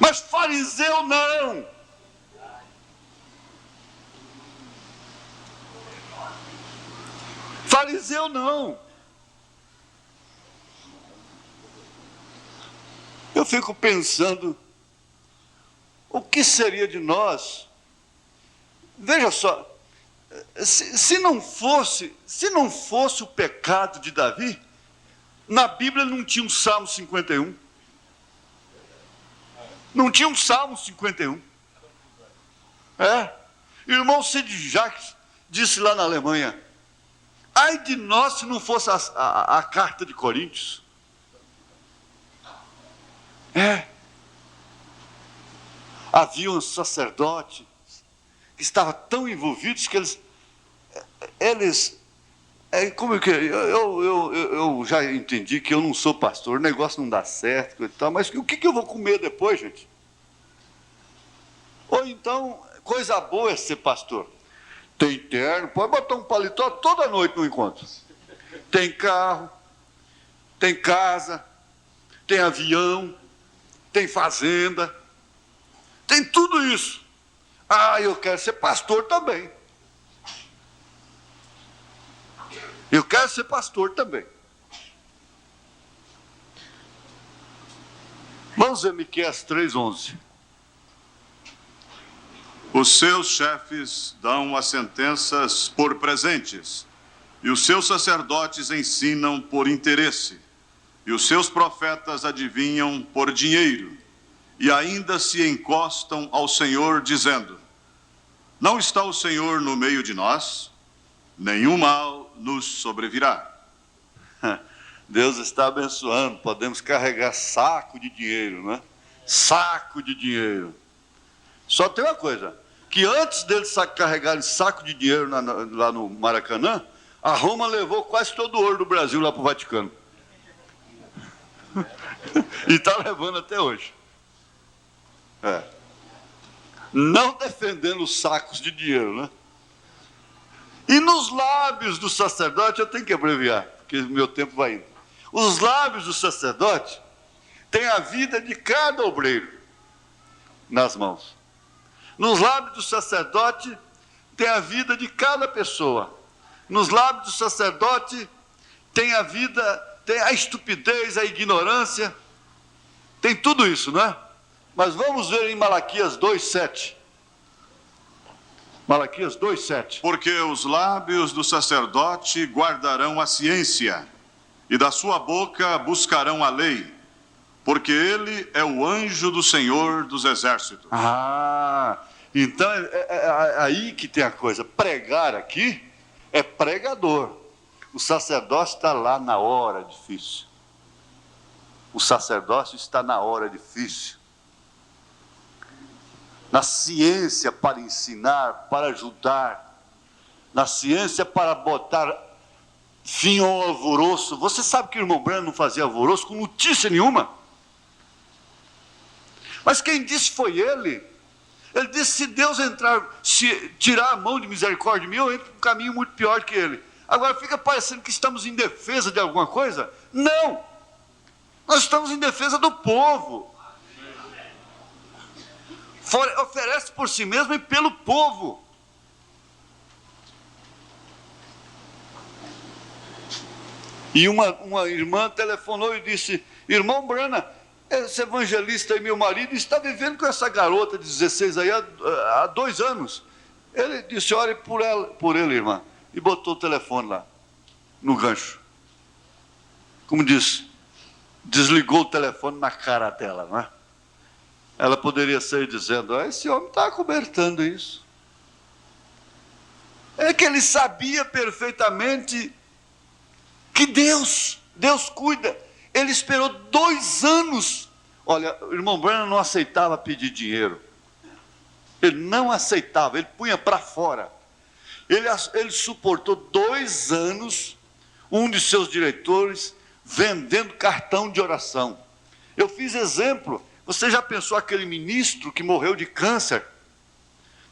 Mas fariseu não. Fariseu não. Eu fico pensando, o que seria de nós? Veja só, se não fosse o pecado de Davi, na Bíblia não tinha um Salmo 51. Não tinha um Salmo 51. Irmão Sid Jacques disse lá na Alemanha, ai de nós se não fosse a carta de Coríntios. Havia um sacerdote que estava tão envolvidos que eles como que eu já entendi que eu não sou pastor, o negócio não dá certo e tal, mas o que eu vou comer depois, gente? Ou então, coisa boa é ser pastor. Tem terno, pode botar um paletó toda noite no encontro. Tem carro, tem casa, tem avião, tem fazenda, tem tudo isso. Eu quero ser pastor também. Eu quero ser pastor também. Vamos ver Miqueias 3:11. Os seus chefes dão as sentenças por presentes, e os seus sacerdotes ensinam por interesse, e os seus profetas adivinham por dinheiro, e ainda se encostam ao Senhor, dizendo: não está o Senhor no meio de nós? Nenhum mal nos sobrevirá. Deus está abençoando, podemos carregar saco de dinheiro, não é? Saco de dinheiro. Só tem uma coisa, que antes deles carregarem saco de dinheiro lá no Maracanã, a Roma levou quase todo o ouro do Brasil lá para o Vaticano. E está levando até hoje. Não defendendo os sacos de dinheiro, né? E nos lábios do sacerdote, eu tenho que abreviar, porque meu tempo vai indo. Os lábios do sacerdote têm a vida de cada obreiro nas mãos. Nos lábios do sacerdote tem a vida de cada pessoa. Nos lábios do sacerdote tem a vida, tem a estupidez, a ignorância, tem tudo isso, não é? Mas vamos ver em Malaquias 2:7. Malaquias 2:7. Porque os lábios do sacerdote guardarão a ciência, e da sua boca buscarão a lei, porque ele é o anjo do Senhor dos exércitos. Então é aí que tem a coisa. Pregar aqui é pregador. O sacerdócio está lá na hora difícil. O sacerdócio está na hora difícil. Na ciência para ensinar, para ajudar. Na ciência para botar fim ao alvoroço. Você sabe que o irmão Branham não fazia alvoroço com notícia nenhuma? Mas quem disse foi ele. Ele disse, se Deus se tirar a mão de misericórdia de mim, eu entro por um caminho muito pior que ele. Agora fica parecendo que estamos em defesa de alguma coisa? Não! Nós estamos em defesa do povo. Oferece por si mesmo e pelo povo. E uma irmã telefonou e disse, irmão Brana, esse evangelista aí, meu marido, está vivendo com essa garota de 16 aí há 2 anos. Ele disse, ore por ele, irmã. E botou o telefone lá, no gancho. Como disse, desligou o telefone na cara dela, não é? Ela poderia sair dizendo, esse homem está acobertando isso. É que ele sabia perfeitamente que Deus cuida. Ele esperou 2 anos. Olha, o irmão Branham não aceitava pedir dinheiro. Ele não aceitava, ele punha para fora. Ele suportou 2 anos, um de seus diretores, vendendo cartão de oração. Eu fiz exemplo Você já pensou aquele ministro que morreu de câncer,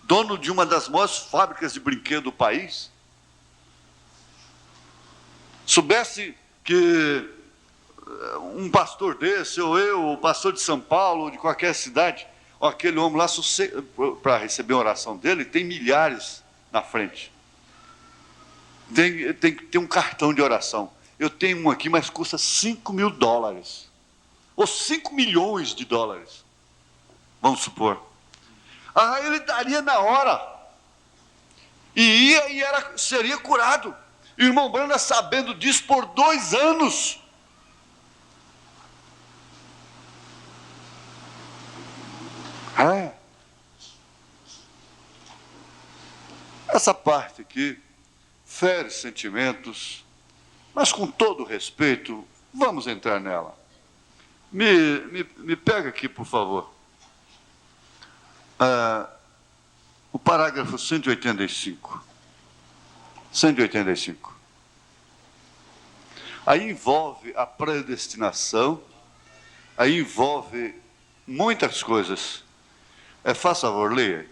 dono de uma das maiores fábricas de brinquedos do país? Soubesse que um pastor desse, ou eu, ou pastor de São Paulo, ou de qualquer cidade, ou aquele homem lá, para receber a oração dele, tem milhares na frente. Tem que ter um cartão de oração. Eu tenho um aqui, mas custa $5.000. Ou 5 milhões de dólares. Vamos supor. Ele daria na hora. E seria curado. E o irmão Branham, sabendo disso por 2 anos. Essa parte aqui fere sentimentos, mas com todo respeito, vamos entrar nela. Me pega aqui, por favor. O parágrafo 185. 185. Aí envolve a predestinação, aí envolve muitas coisas. Faça favor, leia.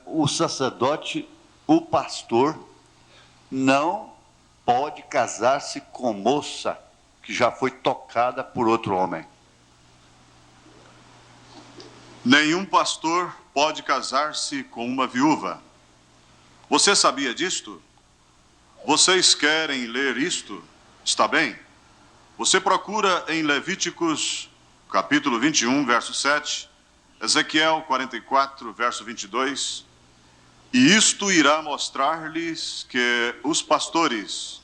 O sacerdote, o pastor, não pode casar-se com moça que já foi tocada por outro homem. Nenhum pastor pode casar-se com uma viúva. Você sabia disto? Vocês querem ler isto? Está bem? Você procura em Levíticos, capítulo 21, verso 7, Ezequiel 44, verso 22, e isto irá mostrar-lhes que os pastores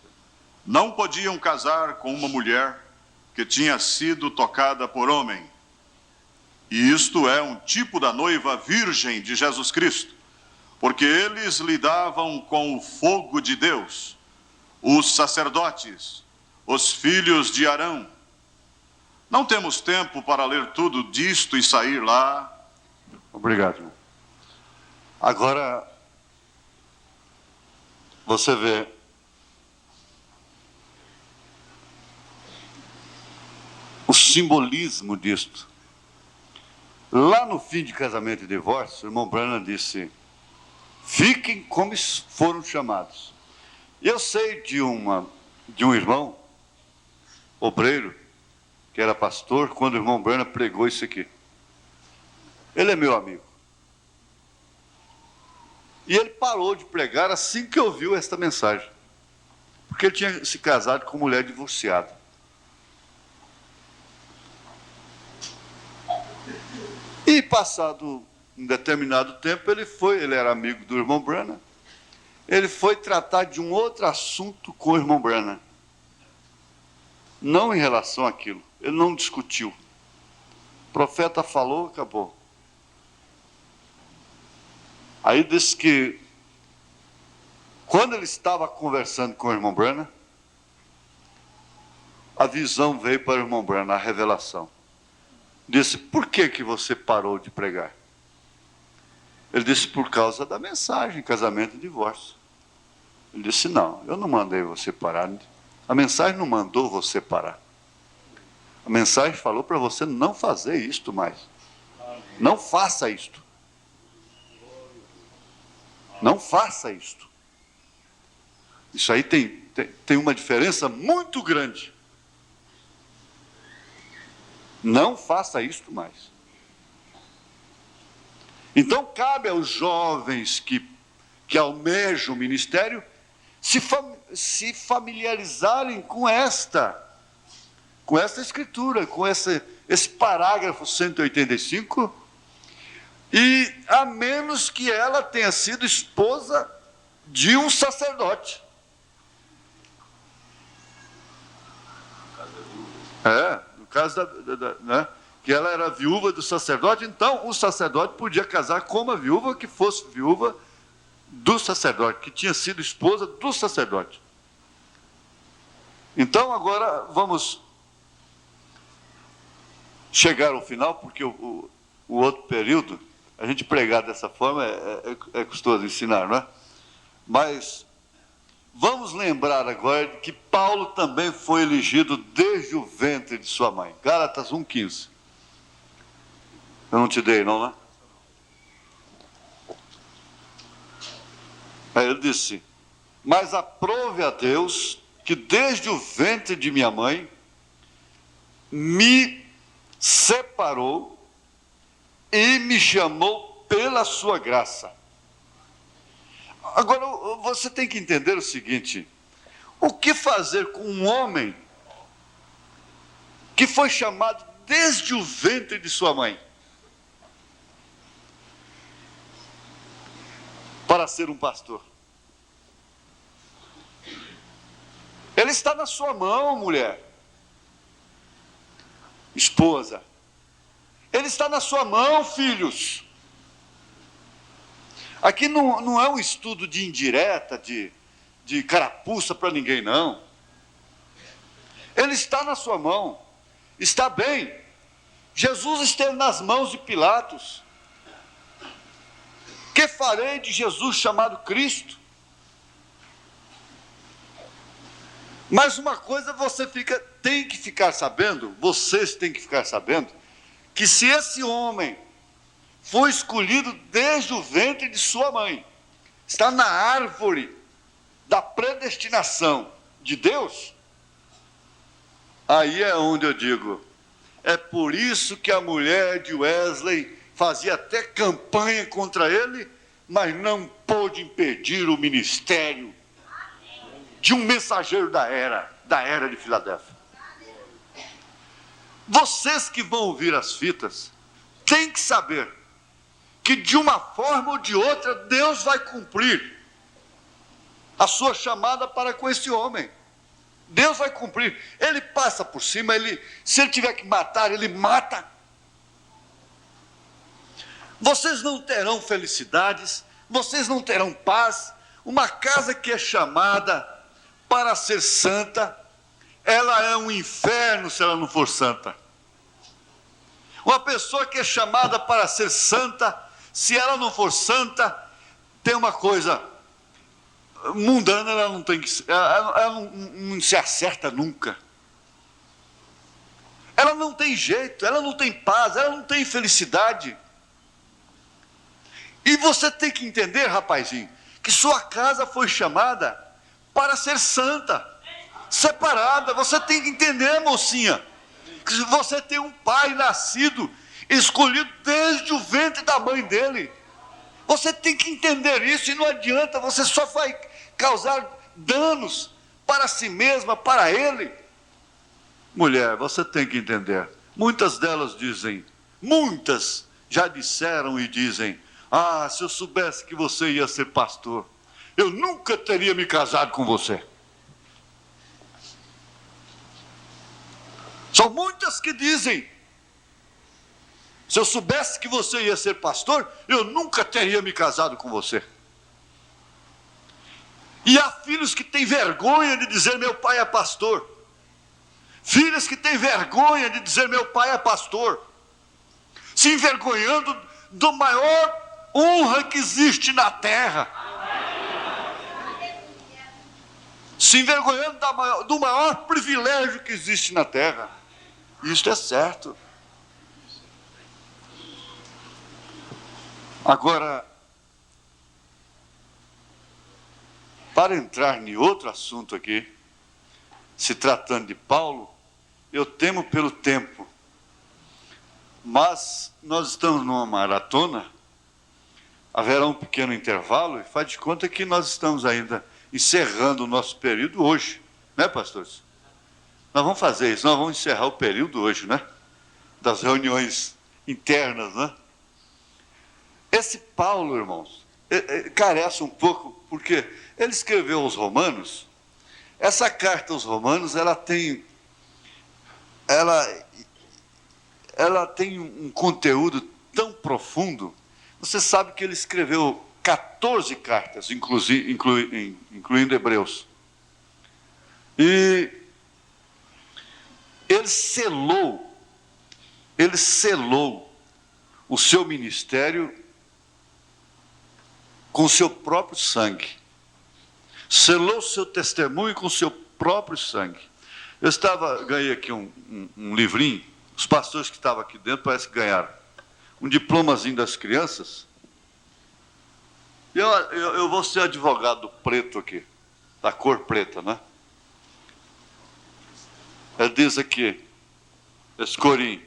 não podiam casar com uma mulher que tinha sido tocada por homem. E isto é um tipo da noiva virgem de Jesus Cristo, porque eles lidavam com o fogo de Deus, os sacerdotes, os filhos de Arão. Não temos tempo para ler tudo disto e sair lá. Obrigado, irmão. Agora, você vê, o simbolismo disto. Lá no fim de Casamento e Divórcio, o irmão Branham disse: fiquem como foram chamados. Eu sei de um irmão, obreiro, que era pastor, quando o irmão Branham pregou isso aqui. Ele é meu amigo. E ele parou de pregar assim que ouviu esta mensagem. Porque ele tinha se casado com mulher divorciada. E passado um determinado tempo, ele era amigo do irmão Branham, ele foi tratar de um outro assunto com o irmão Branham. Não em relação àquilo, ele não discutiu. O profeta falou, acabou. Aí disse que, quando ele estava conversando com o irmão Branham, a visão veio para o irmão Branham, a revelação. Disse: por que você parou de pregar? Ele disse: por causa da mensagem, casamento e divórcio. Ele disse: não, eu não mandei você parar. A mensagem não mandou você parar. A mensagem falou para você não fazer isto mais. Não faça isto. Não faça isto. Isso aí tem uma diferença muito grande. Não faça isto mais. Então cabe aos jovens que almejam o ministério se familiarizarem com esta escritura, com esse parágrafo 185, e a menos que ela tenha sido esposa de um sacerdote. No caso né, que ela era viúva do sacerdote, então o sacerdote podia casar com uma viúva que fosse viúva do sacerdote, que tinha sido esposa do sacerdote. Então agora vamos chegar ao final, porque o outro período, a gente pregar dessa forma é custoso ensinar, não é? Mas vamos lembrar agora de que Paulo também foi elegido desde o ventre de sua mãe. Gálatas 1,15. Eu não te dei, não, né? Aí ele disse: mas aprove a Deus que desde o ventre de minha mãe me separou e me chamou pela sua graça. Agora, você tem que entender o seguinte: o que fazer com um homem que foi chamado desde o ventre de sua mãe para ser um pastor? Ele está na sua mão, mulher, esposa. Ele está na sua mão, filhos. Aqui não é um estudo de indireta, de carapuça para ninguém, não. Ele está na sua mão. Está bem. Jesus esteve nas mãos de Pilatos. Que farei de Jesus chamado Cristo? Mas uma coisa tem que ficar sabendo, vocês têm que ficar sabendo, que se esse homem foi escolhido desde o ventre de sua mãe, está na árvore da predestinação de Deus, aí é onde eu digo, é por isso que a mulher de Wesley fazia até campanha contra ele, mas não pôde impedir o ministério de um mensageiro da era de Filadélfia. Vocês que vão ouvir as fitas, têm que saber que de uma forma ou de outra, Deus vai cumprir a sua chamada para com esse homem. Deus vai cumprir. Ele passa por cima, se ele tiver que matar, ele mata. Vocês não terão felicidades, vocês não terão paz. Uma casa que é chamada para ser santa, ela é um inferno se ela não for santa. Uma pessoa que é chamada para ser santa, se ela não for santa, tem uma coisa mundana, ela não tem que, ela não se acerta nunca. Ela não tem jeito, ela não tem paz, ela não tem felicidade. E você tem que entender, rapazinho, que sua casa foi chamada para ser santa, separada. Você tem que entender, mocinha, que você tem um pai nascido, escolhido desde o ventre da mãe dele. Você tem que entender isso, e não adianta, você só vai causar danos para si mesma, para ele. Mulher, você tem que entender, muitas delas dizem, muitas já disseram e dizem: ah, se eu soubesse que você ia ser pastor, eu nunca teria me casado com você. São muitas que dizem: se eu soubesse que você ia ser pastor, eu nunca teria me casado com você. E há filhos que têm vergonha de dizer: meu pai é pastor. Filhas que têm vergonha de dizer: meu pai é pastor. Se envergonhando do maior honra que existe na terra. Se envergonhando do maior privilégio que existe na terra. Isto é certo. Agora, para entrar em outro assunto aqui, se tratando de Paulo, eu temo pelo tempo, mas nós estamos numa maratona, haverá um pequeno intervalo, e faz de conta que nós estamos ainda encerrando o nosso período hoje, né, pastores? Nós vamos fazer isso, nós vamos encerrar o período hoje, né? Das reuniões internas, né? Esse Paulo, irmãos, carece um pouco, porque ele escreveu aos Romanos. Essa carta aos Romanos, ela tem um conteúdo tão profundo. Você sabe que ele escreveu 14 cartas, incluindo Hebreus. E ele selou o seu ministério com o seu próprio sangue. Selou o seu testemunho com o seu próprio sangue. Ganhei aqui um livrinho, os pastores que estavam aqui dentro parece que ganharam. um diplomazinho das crianças. Eu vou ser advogado preto aqui, da cor preta, né? Ele diz aqui, esse corinho.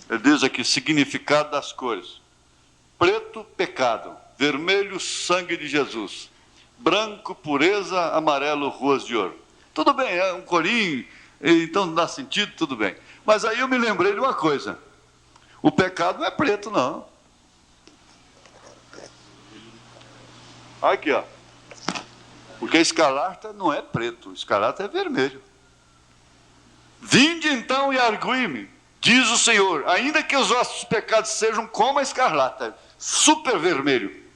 Ele diz aqui, significado das cores. Preto, pecado. Vermelho, sangue de Jesus. Branco, pureza. Amarelo, ruas de ouro. Tudo bem, é um corinho, então não dá sentido, tudo bem. Mas aí eu me lembrei de uma coisa. O pecado não é preto, não. Aqui, ó. Porque escarlata não é preto, escarlata é vermelho. Vinde então e argui-me, diz o Senhor, ainda que os vossos pecados sejam como a escarlata, super vermelho,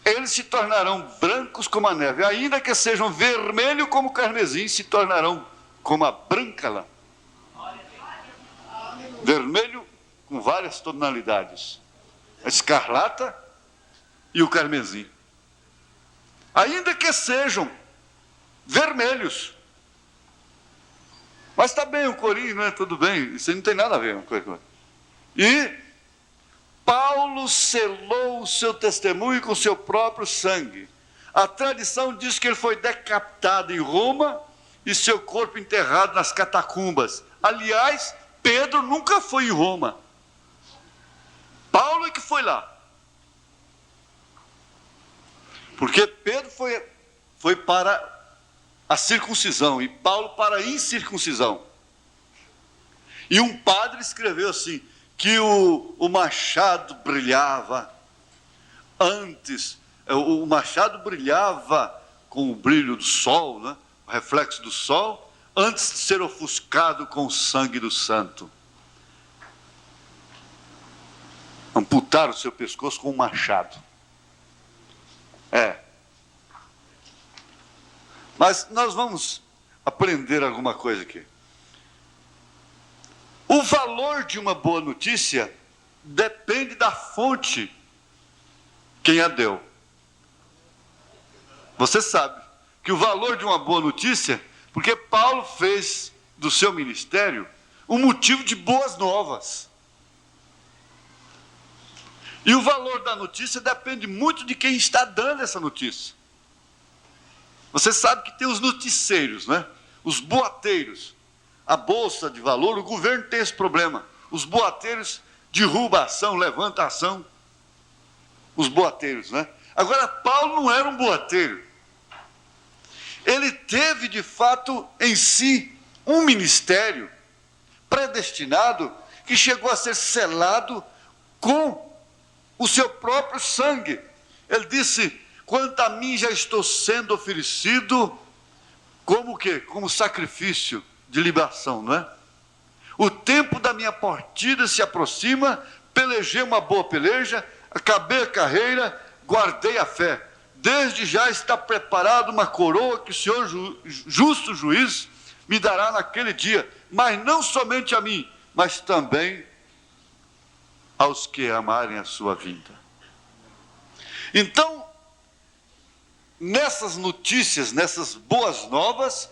eles se tornarão brancos como a neve, ainda que sejam vermelho como o carmesim, se tornarão como a branca lã. Vermelho com várias tonalidades, a escarlata e o carmesim. Ainda que sejam vermelhos. Mas está bem o corinho, não é? Tudo bem, isso não tem nada a ver com coisa. E Paulo selou o seu testemunho com o seu próprio sangue. A tradição diz que ele foi decapitado em Roma e seu corpo enterrado nas catacumbas. Aliás, Pedro nunca foi em Roma. Paulo é que foi lá. Porque Pedro foi para a circuncisão e Paulo para a incircuncisão. E um padre escreveu assim, que o machado brilhava antes, o machado brilhava com o brilho do sol, né? O reflexo do sol, antes de ser ofuscado com o sangue do santo. Amputaram o seu pescoço com um machado. Mas nós vamos aprender alguma coisa aqui. O valor de uma boa notícia depende da fonte quem a deu. Você sabe que o valor de uma boa notícia, porque Paulo fez do seu ministério um motivo de boas novas. E o valor da notícia depende muito de quem está dando essa notícia. Você sabe que tem os noticeiros, né? Os boateiros. A bolsa de valor, o governo tem esse problema. Os boateiros derrubam a ação, levantam a ação. Os boateiros, né? Agora, Paulo não era um boateiro. Ele teve, de fato, em si, um ministério predestinado que chegou a ser selado com o seu próprio sangue. Ele disse, quanto a mim já estou sendo oferecido como o quê? Como sacrifício de libação, não é? O tempo da minha partida se aproxima, pelejei uma boa peleja, acabei a carreira, guardei a fé. Desde já está preparada uma coroa que o Senhor justo juiz me dará naquele dia, mas não somente a mim, mas também aos que amarem a sua vinda. Então, nessas notícias, nessas boas novas,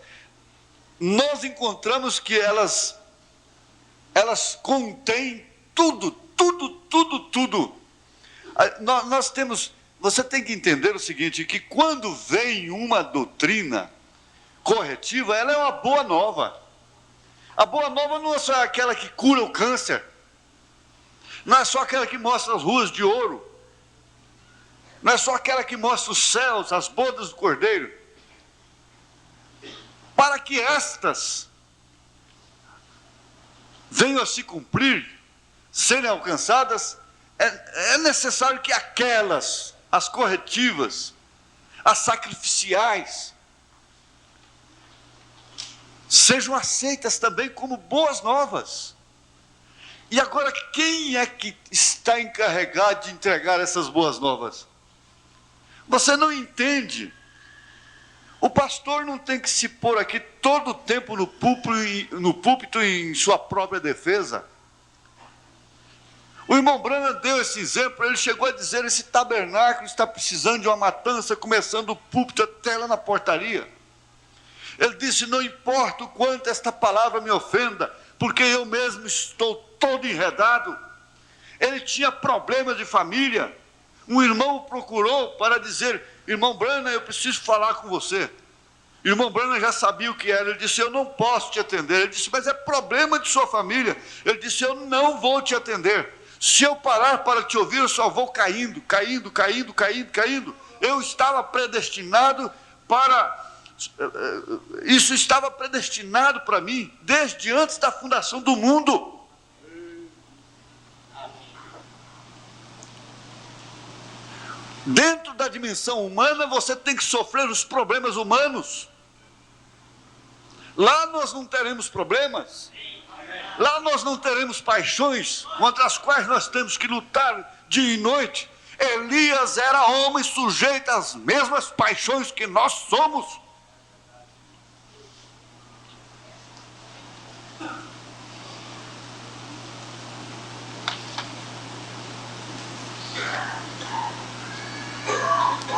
nós encontramos que elas contêm tudo. Nós temos, você tem que entender o seguinte, que quando vem uma doutrina corretiva, ela é uma boa nova. A boa nova não é só aquela que cura o câncer, não é só aquela que mostra as ruas de ouro, não é só aquela que mostra os céus, as bodas do Cordeiro. Para que estas venham a se cumprir, serem alcançadas, é necessário que aquelas, as corretivas, as sacrificiais, sejam aceitas também como boas novas. E agora, quem é que está encarregado de entregar essas boas novas? Você não entende. O pastor não tem que se pôr aqui todo o tempo no púlpito em sua própria defesa. O irmão Branham deu esse exemplo, ele chegou a dizer, esse tabernáculo está precisando de uma matança, começando do púlpito até lá na portaria. Ele disse, não importa o quanto esta palavra me ofenda, porque eu mesmo estou todo enredado. Ele tinha problemas de família. Um irmão o procurou para dizer: irmão Branham, eu preciso falar com você. Irmão Branham já sabia o que era. Ele disse: eu não posso te atender. Ele disse: mas é problema de sua família. Ele disse: eu não vou te atender. Se eu parar para te ouvir, eu só vou caindo. Eu estava predestinado para... Isso estava predestinado para mim desde antes da fundação do mundo. Dentro da dimensão humana, você tem que sofrer os problemas humanos. Lá nós não teremos problemas. Lá nós não teremos paixões contra as quais nós temos que lutar dia e noite. Elias era homem sujeito às mesmas paixões que nós somos.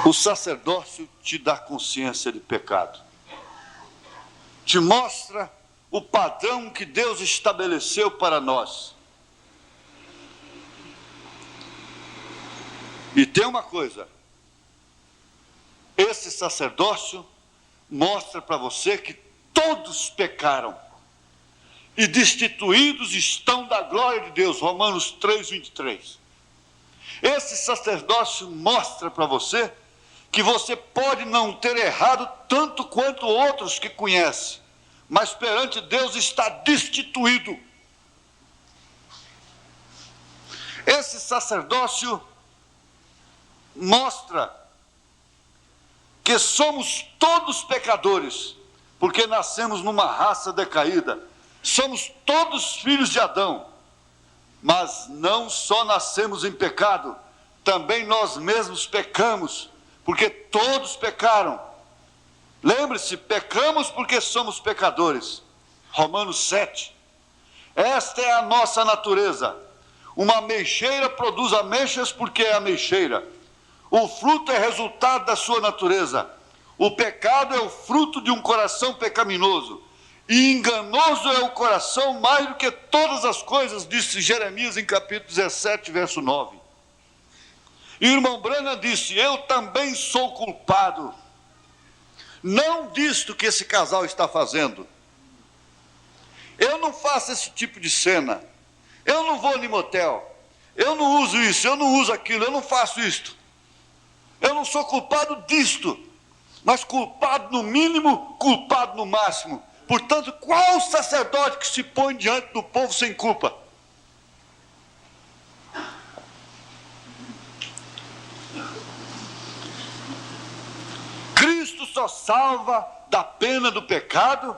O sacerdócio te dá consciência de pecado. Te mostra o padrão que Deus estabeleceu para nós. E tem uma coisa: esse sacerdócio mostra para você que todos pecaram e destituídos estão da glória de Deus. Romanos 3:23. Esse sacerdócio mostra para você que você pode não ter errado tanto quanto outros que conhece, mas perante Deus está destituído. Esse sacerdócio mostra que somos todos pecadores, porque nascemos numa raça decaída. Somos todos filhos de Adão, mas não só nascemos em pecado, também nós mesmos pecamos, porque todos pecaram. Lembre-se, pecamos porque somos pecadores. Romanos 7. Esta é a nossa natureza. Uma ameixeira produz ameixas porque é ameixeira. O fruto é resultado da sua natureza. O pecado é o fruto de um coração pecaminoso. E enganoso é o coração mais do que todas as coisas, disse Jeremias em capítulo 17, verso 9. E o irmão Branham disse: eu também sou culpado, não disto que esse casal está fazendo. Eu não faço esse tipo de cena. Eu não vou no motel. Eu não uso isso, eu não uso aquilo, eu não faço isto. Eu não sou culpado disto, mas culpado no mínimo, culpado no máximo. Portanto, qual o sacerdote que se põe diante do povo sem culpa? Cristo só salva da pena do pecado.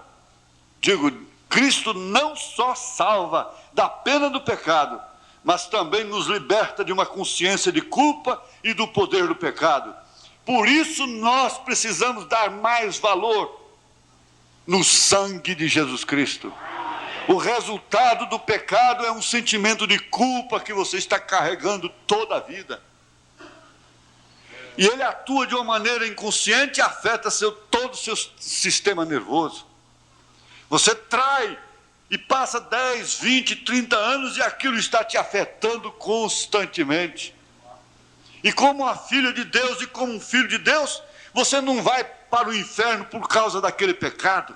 Digo, Cristo não só salva da pena do pecado, mas também nos liberta de uma consciência de culpa e do poder do pecado. Por isso nós precisamos dar mais valor no sangue de Jesus Cristo. O resultado do pecado é um sentimento de culpa que você está carregando toda a vida. E ele atua de uma maneira inconsciente e afeta todo o seu sistema nervoso. Você trai e passa 10, 20, 30 anos e aquilo está te afetando constantemente. E como uma filha de Deus e como um filho de Deus, você não vai para o inferno por causa daquele pecado.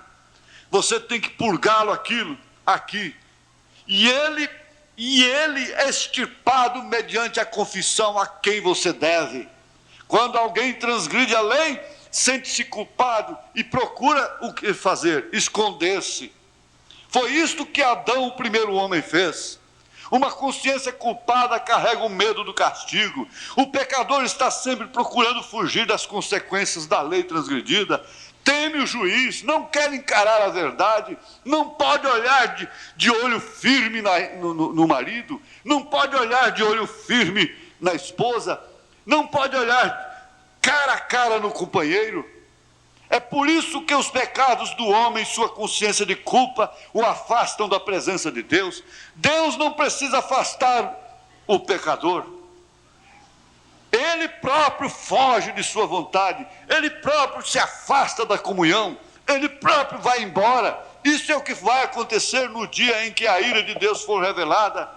Você tem que purgá-lo aqui. E ele é extirpado mediante a confissão a quem você deve. Quando alguém transgride a lei, sente-se culpado e procura o que fazer? Esconder-se. Foi isto que Adão, o primeiro homem, fez. Uma consciência culpada carrega o medo do castigo. O pecador está sempre procurando fugir das consequências da lei transgredida. Teme o juiz, não quer encarar a verdade, não pode olhar de olho firme no marido, não pode olhar de olho firme na esposa, não pode olhar cara a cara no companheiro. É por isso que os pecados do homem, sua consciência de culpa, o afastam da presença de Deus. Deus não precisa afastar o pecador. Ele próprio foge de sua vontade, ele próprio se afasta da comunhão, ele próprio vai embora Isso é o que vai acontecer no dia em que a ira de Deus for revelada.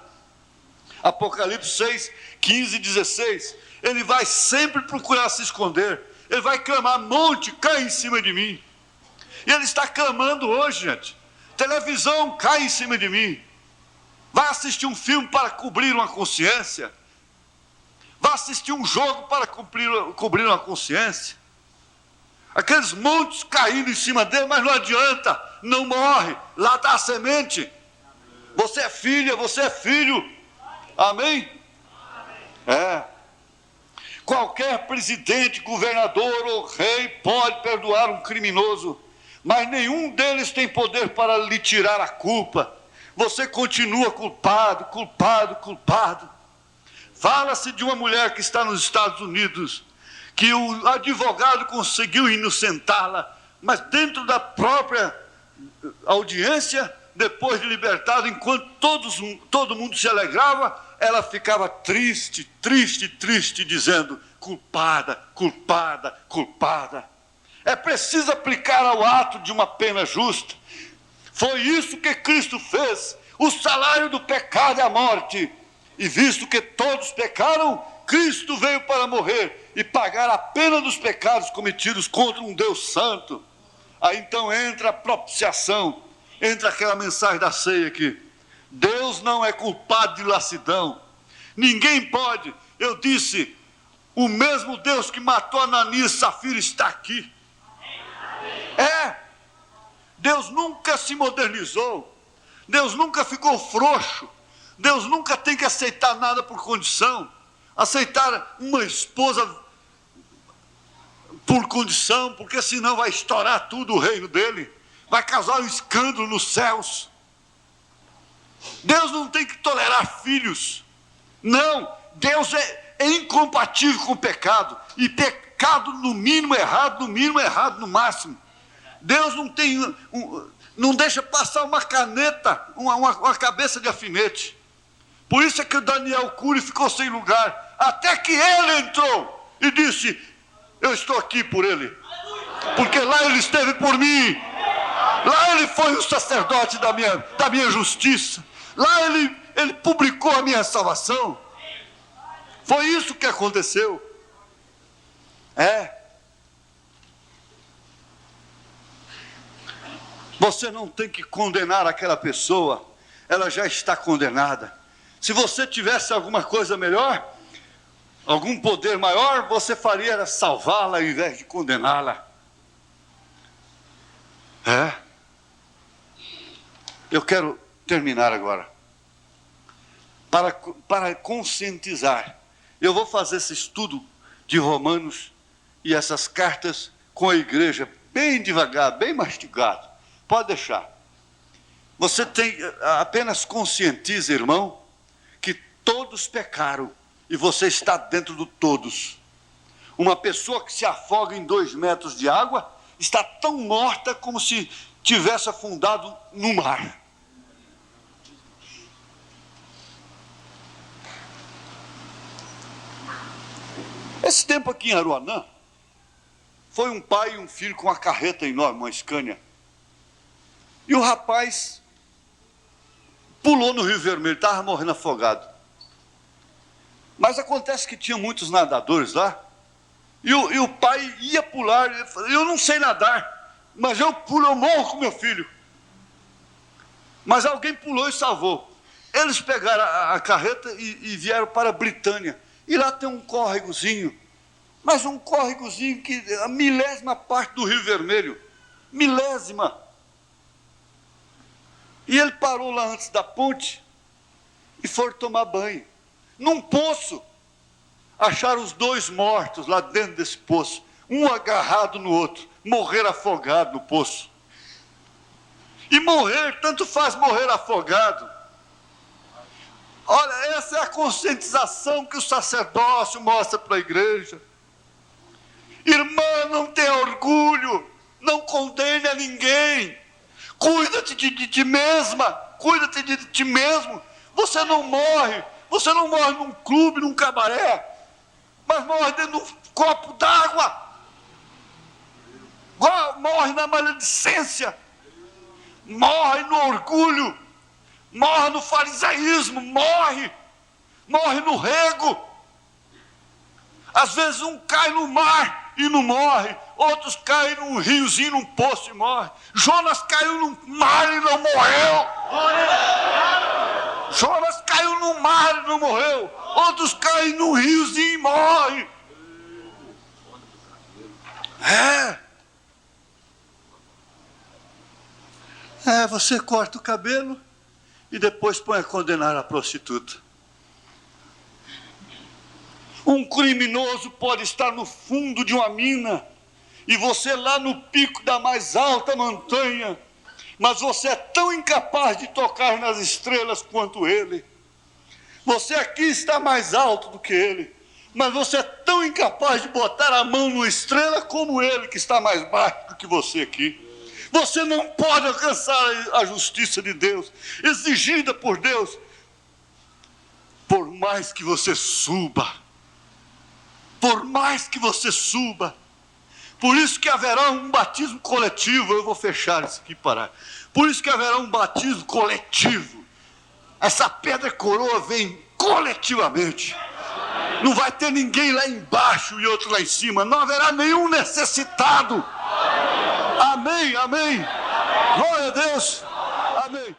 Apocalipse 6, 15 e 16. Ele vai sempre procurar se esconder. Ele vai clamar: monte, cai em cima de mim. E ele está clamando hoje, gente. Televisão, cai em cima de mim. Vai assistir um filme para cobrir uma consciência. Vai assistir um jogo para cobrir uma consciência. Aqueles montes caindo em cima dele, mas não adianta, não morre. Lá está a semente. Você é filha, você é filho. Amém? É. Qualquer presidente, governador ou rei pode perdoar um criminoso, mas nenhum deles tem poder para lhe tirar a culpa. Você continua culpado, culpado, culpado. Fala-se de uma mulher que está nos Estados Unidos, que o advogado conseguiu inocentá-la, mas dentro da própria audiência, depois de libertada, enquanto todo mundo se alegrava, ela ficava triste, triste, triste, dizendo: culpada, culpada, culpada. É preciso aplicar ao ato de uma pena justa. Foi isso que Cristo fez. O salário do pecado é a morte. E visto que todos pecaram, Cristo veio para morrer e pagar a pena dos pecados cometidos contra um Deus santo. Aí então entra a propiciação, entra aquela mensagem da ceia aqui. Deus não é culpado de lassidão. Ninguém pode. Eu disse, o mesmo Deus que matou Ananias e Safira está aqui. É. Deus nunca se modernizou. Deus nunca ficou frouxo. Deus nunca tem que aceitar nada por condição. Aceitar uma esposa por condição, porque senão vai estourar tudo o reino dele. Vai causar um escândalo nos céus. Deus não tem que tolerar filhos. Não, Deus é incompatível com o pecado. E pecado no mínimo errado no máximo. Deus não deixa passar uma caneta, uma cabeça de alfinete. Por isso é que o Daniel Cury ficou sem lugar, até que ele entrou e disse: eu estou aqui por ele, porque lá ele esteve por mim, lá ele foi o sacerdote da minha justiça, lá ele publicou a minha salvação. Foi isso que aconteceu. Você não tem que condenar aquela pessoa, ela já está condenada. Se você tivesse alguma coisa melhor, algum poder maior, você faria era salvá-la ao invés de condená-la. Eu quero terminar agora. Para conscientizar, eu vou fazer esse estudo de Romanos e essas cartas com a igreja bem devagar, bem mastigado. Pode deixar. Você apenas conscientiza, irmão, que todos pecaram e você está dentro do todos. Uma pessoa que se afoga em 2 metros de água está tão morta como se tivesse afundado no mar. Esse tempo aqui em Aruanã, foi um pai e um filho com uma carreta enorme, uma Scania. E o rapaz pulou no Rio Vermelho, estava morrendo afogado. Mas acontece que tinha muitos nadadores lá, e o pai ia pular, ele falou: eu não sei nadar, mas eu pulo, eu morro com meu filho. Mas alguém pulou e salvou. Eles pegaram a carreta e vieram para Britânia. E lá tem um córregozinho, mas um córregozinho que é a milésima parte do Rio Vermelho. Milésima. E ele parou lá antes da ponte e foi tomar banho. Num poço, acharam os 2 mortos lá dentro desse poço. Um agarrado no outro, morrer afogado no poço. E morrer, tanto faz morrer afogado. Olha, essa é a conscientização que o sacerdócio mostra para a igreja. Irmã, não tenha orgulho, não condene a ninguém. Cuida-te de ti mesma, cuida-te de ti mesmo. Você não morre num clube, num cabaré, mas morre dentro de um copo d'água. Morre na maledicência, morre no orgulho, morre no farisaísmo, morre no rego. Às vezes um cai no mar e não morre, outros caem num riozinho, num poço e morre. Jonas caiu no mar e não morreu. Jonas caiu no mar e não morreu. Outros caem num riozinho e morrem. Você corta o cabelo e depois põe a condenar a prostituta. Um criminoso pode estar no fundo de uma mina e você lá no pico da mais alta montanha, mas você é tão incapaz de tocar nas estrelas quanto ele. Você aqui está mais alto do que ele, mas você é tão incapaz de botar a mão numa estrela como ele, que está mais baixo do que você aqui. Você não pode alcançar a justiça de Deus, exigida por Deus, por mais que você suba. Por mais que você suba. Por isso que haverá um batismo coletivo. Eu vou fechar isso aqui e parar. Por isso que haverá um batismo coletivo. Essa pedra coroa vem coletivamente. Não vai ter ninguém lá embaixo e outro lá em cima. Não haverá nenhum necessitado. Amém, amém. Glória a Deus. Amém.